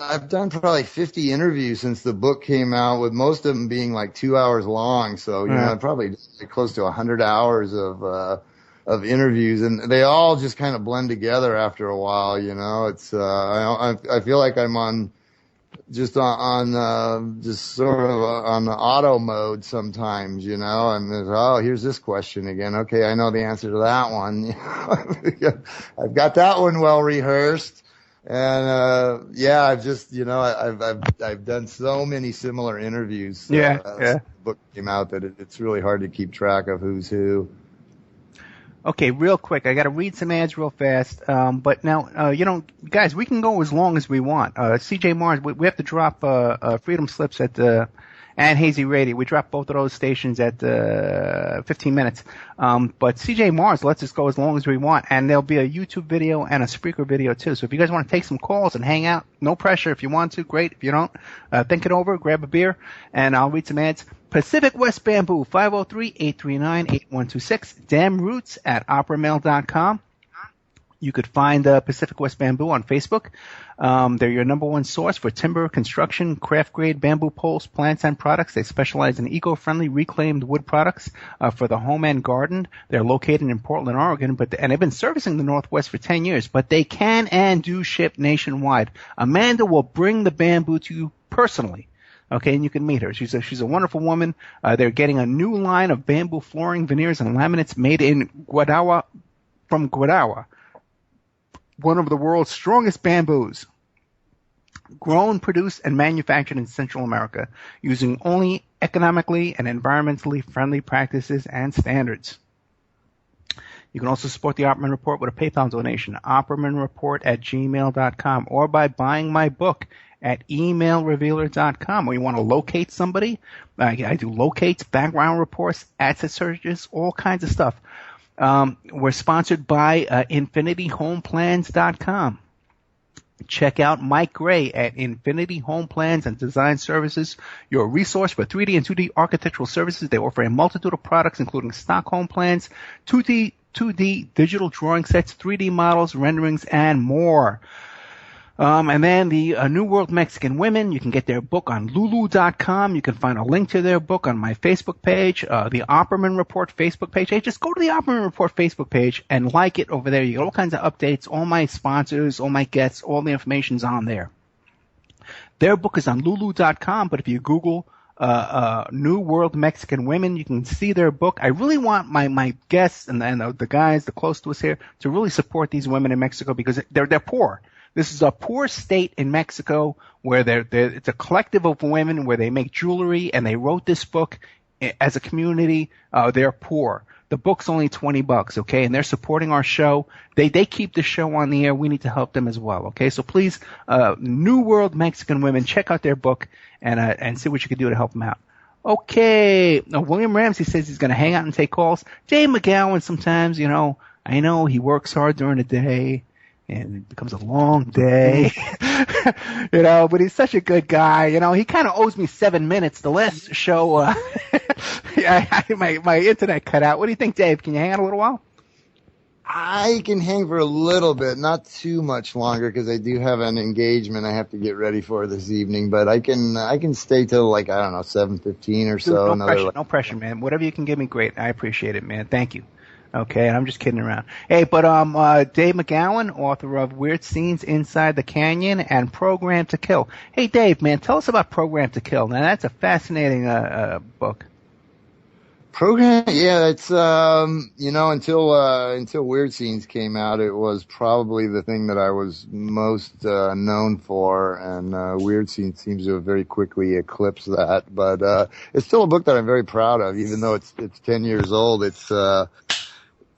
probably 50 interviews since the book came out, with most of them being like 2 hours long. So, probably close to 100 hours of interviews, and they all just kind of blend together after a while. It's I feel like I'm on just sort of on the auto mode sometimes, and there's, here's this question again. Okay, I know the answer to that one. I've got that one well rehearsed, and I've just I've done so many similar interviews. Since the book came out that it's really hard to keep track of who's who. Okay, real quick, I got to read some ads real fast. But now, guys, we can go as long as we want. CJ Mars, we have to drop Freedom Slips and Hazy Radio. We dropped both of those stations at 15 minutes. But CJ Mars lets us go as long as we want, and there'll be a YouTube video and a Spreaker video too. So if you guys want to take some calls and hang out, no pressure. If you want to, great. If you don't, think it over, grab a beer, and I'll read some ads. Pacific West Bamboo, 503-839-8126. Damroots at oppermail.com. You could find Pacific West Bamboo on Facebook. They're your number one source for timber, construction, craft-grade bamboo poles, plants, and products. They specialize in eco-friendly reclaimed wood products for the home and garden. They're located in Portland, Oregon, and they've been servicing the Northwest for 10 years, but they can and do ship nationwide. Amanda will bring the bamboo to you personally. Okay, and you can meet her. She's a wonderful woman. They're getting a new line of bamboo flooring, veneers, and laminates made in Guadawa, one of the world's strongest bamboos. Grown, produced, and manufactured in Central America using only economically and environmentally friendly practices and standards. You can also support the Opperman Report with a PayPal donation, oppermanreport@gmail.com, or by buying my book at emailrevealer.com. Or you want to locate somebody, I do locates, background reports, asset searches, all kinds of stuff. We're sponsored by infinityhomeplans.com. Check out Mike Gray at Infinity Home Plans and Design Services, your resource for 3D and 2D architectural services. They offer a multitude of products, including stock home plans, 2D digital drawing sets, 3D models, renderings, and more. And then the New World Mexican Women, you can get their book on Lulu.com. You can find a link to their book on my Facebook page, the Opperman Report Facebook page. Hey, just go to the Opperman Report Facebook page and like it over there. You get all kinds of updates, all my sponsors, all my guests, all the information's on there. Their book is on Lulu.com, but if you Google New World Mexican Women, you can see their book. I really want my guests and the guys, the close to us here, to really support these women in Mexico because they're poor. This is a poor state in Mexico where it's a collective of women where they make jewelry, and they wrote this book as a community. They're poor. The book's only $20, okay? And they're supporting our show. They keep the show on the air. We need to help them as well, okay? So please, New World Mexican Women, check out their book and see what you can do to help them out. Okay. William Ramsey says he's going to hang out and take calls. Dave McGowan sometimes, I know he works hard during the day. And it becomes a long day, but he's such a good guy. He kind of owes me 7 minutes. The last show, my internet cut out. What do you think, Dave? Can you hang out a little while? I can hang for a little bit, not too much longer, because I do have an engagement I have to get ready for this evening. But I can stay till 7:15 or so. No pressure, man. Whatever you can give me, great. I appreciate it, man. Thank you. Okay, and I'm just kidding around. Hey, but Dave McGowan, author of Weird Scenes Inside the Canyon and Program to Kill. Hey, Dave, man, tell us about Program to Kill. Now, that's a fascinating book. Program, yeah, it's until Weird Scenes came out, it was probably the thing that I was most known for, and Weird Scenes seems to have very quickly eclipsed that. But it's still a book that I'm very proud of, even though it's 10 years old. It's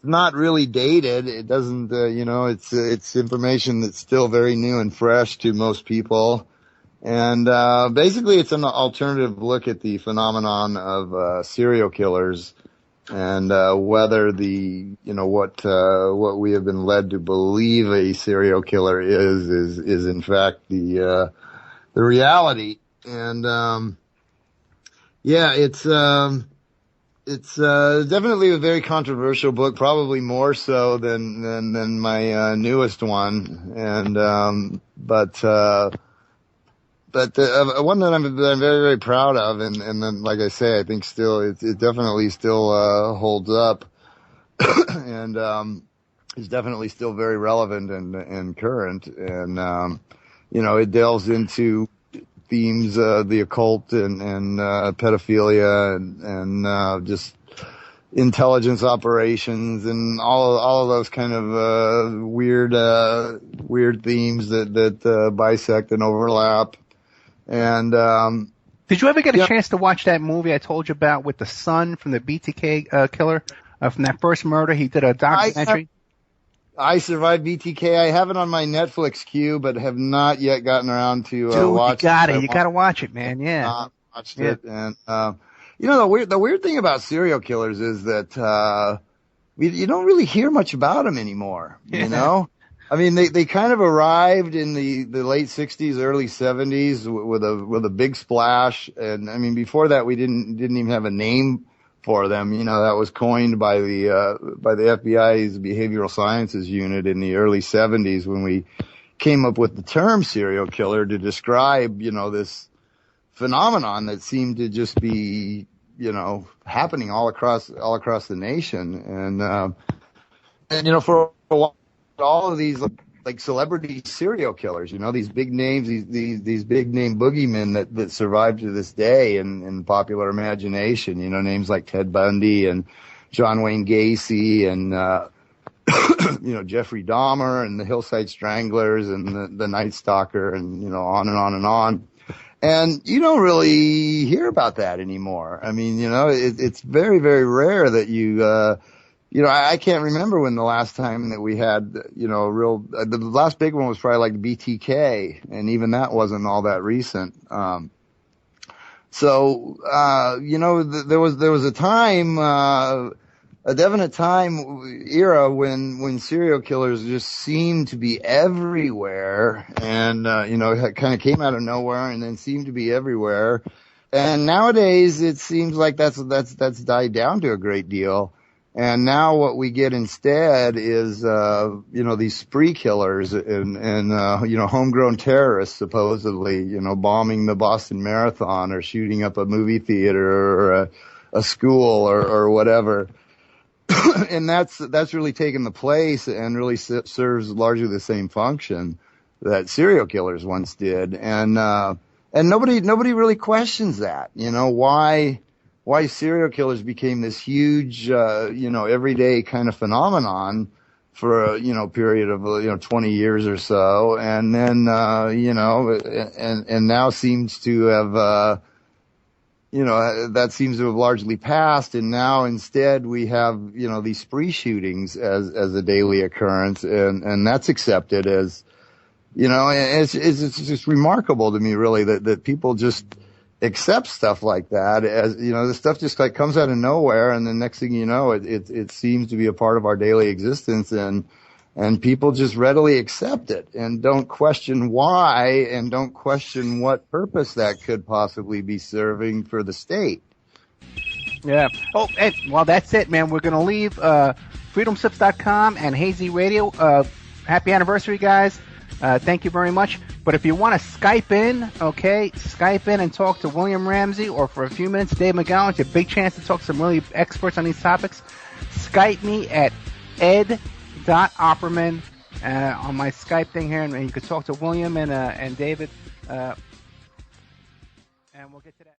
not really dated. It doesn't, it's information that's still very new and fresh to most people. And basically it's an alternative look at the phenomenon of serial killers and whether what we have been led to believe a serial killer is in fact the reality. And it's definitely a very controversial book, probably more so than my newest one. And but one that I'm very, very proud of, and then, like I say, I think it definitely still holds up, and is definitely still very relevant and current. And it delves into themes, the occult and pedophilia and just intelligence operations and all of those kind of weird themes that bisect and overlap. And did you ever get a chance to watch that movie I told you about with the son from the BTK killer? from that first murder. He did a documentary. I Survived BTK. I have it on my Netflix queue, but have not yet gotten around to watch it. You got it. You got to watch it, man. Yeah. Not watched it. And, the weird thing about serial killers is that, you don't really hear much about them anymore, you know? I mean, they kind of arrived in the late 60s, early 70s with a big splash. And I mean, before that, we didn't even have a name for them. You know, that was coined by the FBI's behavioral sciences unit in the early 70s when we came up with the term serial killer to describe, this phenomenon that seemed to just be, happening all across the nation. And for a while, all of these like celebrity serial killers, these big names, these big name boogeymen that survive to this day in popular imagination, names like Ted Bundy and John Wayne Gacy and, Jeffrey Dahmer and the Hillside Stranglers and the Night Stalker and, on and on and on. And you don't really hear about that anymore. I mean, it's very, very rare that I can't remember when the last time that we had, the last big one was probably like BTK, and even that wasn't all that recent. There was a time, a definite era when serial killers just seemed to be everywhere and, kind of came out of nowhere and then seemed to be everywhere. And nowadays it seems like that's died down to a great deal. And now what we get instead is, these spree killers and homegrown terrorists supposedly, bombing the Boston Marathon or shooting up a movie theater or a school or whatever. And that's really taken the place and really serves largely the same function that serial killers once did. And nobody really questions that, why serial killers became this huge, everyday kind of phenomenon for a, period of, 20 years or so. And then, and now seems to have, that seems to have largely passed. And now instead we have, these spree shootings as a daily occurrence. And that's accepted as, it's just remarkable to me really that people just accept stuff like that as, this stuff just like comes out of nowhere. And the next thing you know, it seems to be a part of our daily existence and people just readily accept it and don't question why and don't question what purpose that could possibly be serving for the state. Yeah. Oh, well, that's it, man. We're going to leave freedomsips.com and Hazy Radio. Happy anniversary, guys. Thank you very much. But if you want to Skype in and talk to William Ramsey or for a few minutes, Dave McGowan, it's a big chance to talk to some really experts on these topics. Skype me at ed.opperman on my Skype thing here, and you can talk to William and David, and we'll get to that.